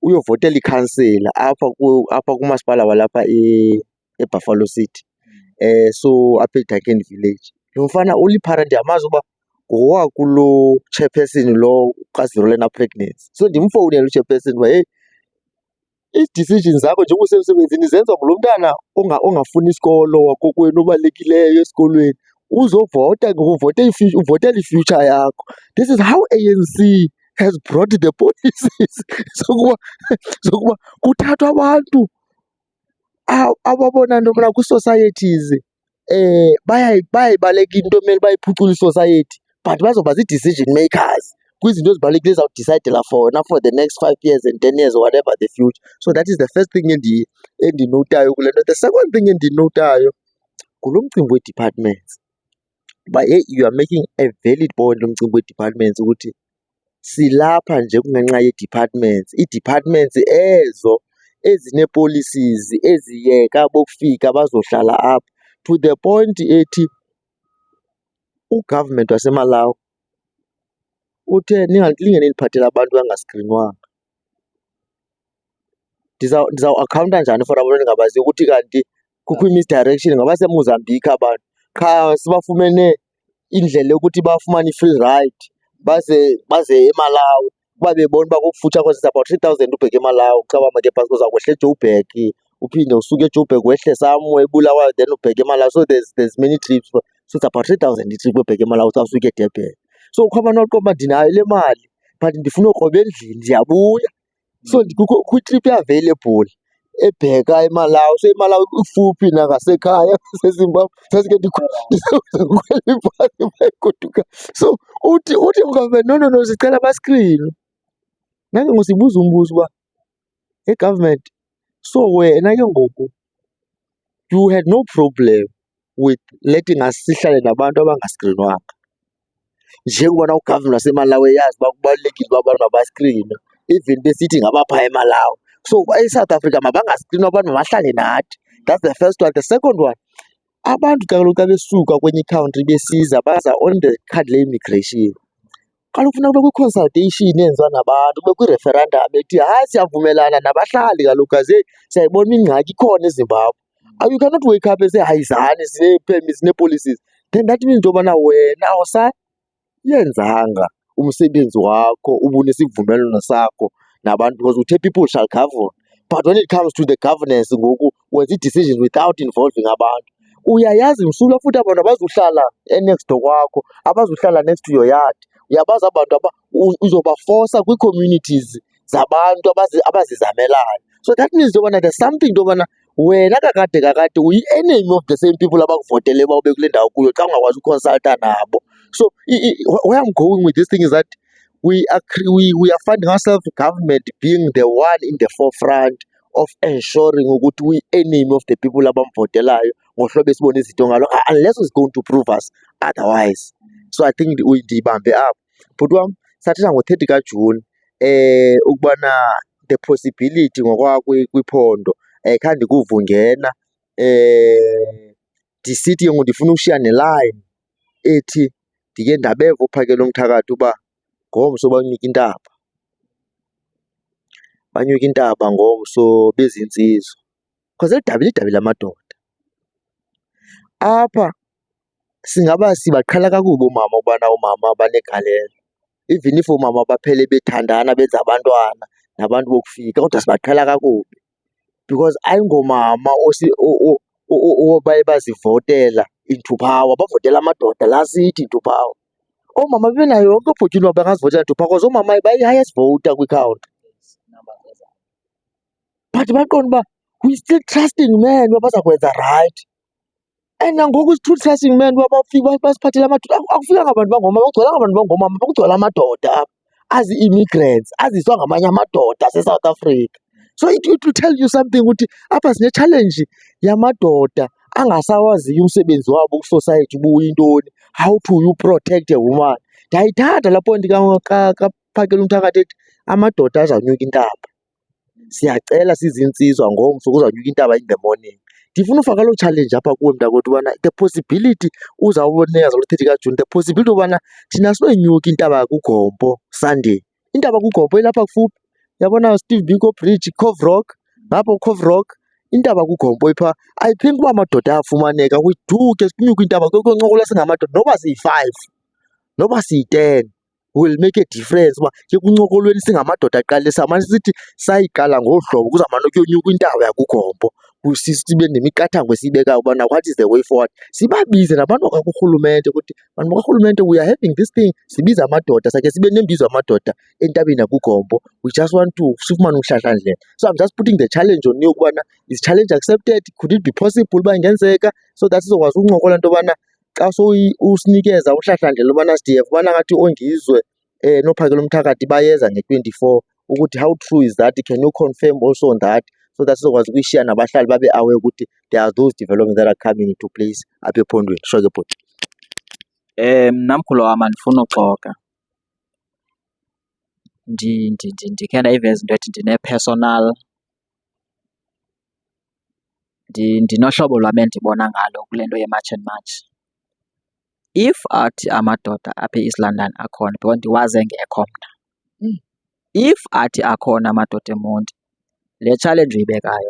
uyovotela ikhansela apha kumasipala walapha eBuffalo City, so apha eDuncan Village. Lo mfana uliphara ndiyamazi uba ngowakulo chairperson lo kaZerolena Pregnancy. So ndimfowunele uchairperson uba heyi, ii-decisions zakho njengoba usemsebenzini zenza ngulo mntana ongafuni isikolo wakokwenu obalulekileyo esikolweni uzovota uvotela i-future yakho. This is how ANC has brought the policies zokuba kuthathwa abantu ababona nto mna kwii-societies bayayibaleka into emele bayiphucule i-society, but bazoba zii-decision makers kwizinto ezibalulekileyo ezawudisidela for the next 5 years and 10 years or whatever the future. So that is the first thing endinotayo kule nto. The second thing endinotayo ngulo mcimbi wee-departments. But hey, you are making a valid point lo mcimbi wee-departments ukuthi silapha nje kungenxa yee-departments. Ii-departments ezo ezine-policies eziyeka bokufika bazohlala apha to the point ethi ugovernment waseMalawi uthe lingeniphathela abantu abangaskrinwanga. Ndizawuakhawunta njani for abantu endingabaziyo ukuthi kanti kukho i-misdirection ngabaseMozambique abantu qha sibafumene indlela yokuthi bafumane i-free ride baze eMalawi kuba bebona uba kukufutshane kwezi about 3,000 ubheka eMalawi xa uhamba ngebhasi uzawukwehla eJoburg uphinde usuke eJoburg wehle somewhere eBulawayo then ubheka eMalawi. So there's many trips, so it's about 3,000 itrip ubheka eMalawi xa usuke eDurban. So kukho abantu abaqomba ndinayo le mali but ndifuna ukroba endlini ndiyabuya. So kukho itrip available ebheka eMalawi. So eMalawi kufuphi nangasekhaya seZimbabwe sasike ndikhwela ibhasi bayigoduka. So uthi ugovernment no sicela baskrini. Nange ngosibuza umbuzo uba hey government, so wena ke ngoku you had no problem with letting us sihlale nabantu abangaskrinwanga njengobana ugovernment waseMalawi yazi uba kubalulekile uba abantu mabaskrinwe even besithi ngabapha eMalawi. So eSouth Africa mabangaskrinwa abantu mabahlale nathi. That's the first one. The second one, abantu kaloku xa besuka kwenye country besiza baza on the card le-immigration, kaloku funeka kube kwi-consultation eyenziwa nabantu, kube kwi-referendum ethi hayi siyavumelana nabahlali kaloku kaze siyayibona ingxaki ikhona eZimbabwe. You cannot wake up and say hayizani sine-permits sine-policies, then that means into yobana wena awusayenzanga umsebenzi wakho ubunesivumelwano sakho nabantu because uthe people shall govern. But when it comes to the governance ngoku wenza ii-decisions without involving abantu. Uyayazi msulwa futhi abantu abazuhlala next door kwakho, abazuhlala next to your yard. Uyabazi abantu uzobaforsa kwii-communities zabantu abazizamelayo. So that means into yobana there's something into yobana wena kakade uyi-enemy of the same people abakuvotele uba ube kule ndawo kuyo xa ungakwazi ukonsalta nabo. So where I'm going with this thing is that we are finding ourselves, government being the one in the forefront of ensuring ukuthi we-enemy of the people abamvotelayo ngohlobo esibona izinto ngalo, unless it's going to prove us otherwise. So I think ndiyibambe apho. Bhuti wam, sathetha ngo-30 kaJuni ukubana the possibility ngokwakho kwiphondo khange ndikuve ungena ndisithi ke ngoku ndifuna ukushiya neline ethi ndike ndabeva uPhakela Umthakathi uba ngomso banyuka intaba ngomso bezinsizwa because lidabi lamadoda apha. Singaba sibaqhala kakubi oomama ukubana oomama banegalelo, even if oomama baphele bethandana benza abantwana nabantu bokufika, kodwa sibaqhala kakubi because ayingomama baye bazivotela into power, bavotela amadoda laa sithi into power. Oomama bebenayo yonke opportunity uba bangazivotela into power because oomama bayi-highest voter kwikhawunti. But baqonda uba we still trusting men uba baza kwenza right. And nangoku is true trusting men uba basiphathele amadoda. Akufikanga abantu bangomama, akugcwalanga abantu bangomama, bekugcwala amadoda apha azi-immigrants aziswa ngamanye amadoda aseSouth Africa. So it will tell you something ukuthi apha sine-challenge yamadoda angasawaziyo umsebenzi wabo kwi-society uba uyintoni, how to you protect a woman. Ndiyayithanda laa point kaPhakela Umthakathi ethi amadoda azawunyuka intaba. Siyacela sizinsizwa ngomso kuzawunyuka intaba in the morning. Ndifuna ufaka loo challenge apha kuwe mntakwethu ubana the possibility uzawuboneka lo 30 kaJuni, the possibility ubana thina sinoyinyuka intaba kuGompo Sunday. Intaba kuGompo ilapha kufuphi, yabona Steve Biko Bridge, Cove Rock, ngapho Cove Rock, intaba kuGompo ipha. I think uba amadoda ayafumaneka we do ke kunyuka intaba koncokola singamadoda noba siyi-5 noba siyi-10 will make a difference uba ke kuncokolweni singamadoda aqale samane sithi sayiqala ngolu hlobo kuzamane kuyonyuka intaba yakuGompo. Sibe nemiqathango esiyibekayo ubana what is the way forward. Sibabize nabantu bakakurhulumente ukuthi bantu bakarhulumente we are having this thing, sibize amadoda sakhe sibe nembizo amadoda entabeni yakuGompo. We just want to sifumane uhlahlandlela. So I'm just putting the challenge on you ukubana is challenge accepted, could it be possible uba ingenzeka, so that sizokwazi ukuncokola into yobana xa usinikeza uhlahlandlela ubana sidiyeva ubana ngathi ongizwe noPhakela Umthakathi bayeza nge-24 ukuthi how true is that, can you confirm also on that, so that sizokwazi ukuyishiya nabahlali babe aware ukuthi there are those developments that are coming into place apha ephondweni. Sure ke bhuti. Mna mkhulu wam andifuni uxoka, ndikhe ndayiveza into ethi ndine-personal, ndinohlobo lwam endibona ngalo kule nto ye-March and March. if athi amadoda apha e-East London akhona because ndiwazi engekho mna, if athi akhona amadoda eMonti, le challenge uyibekayo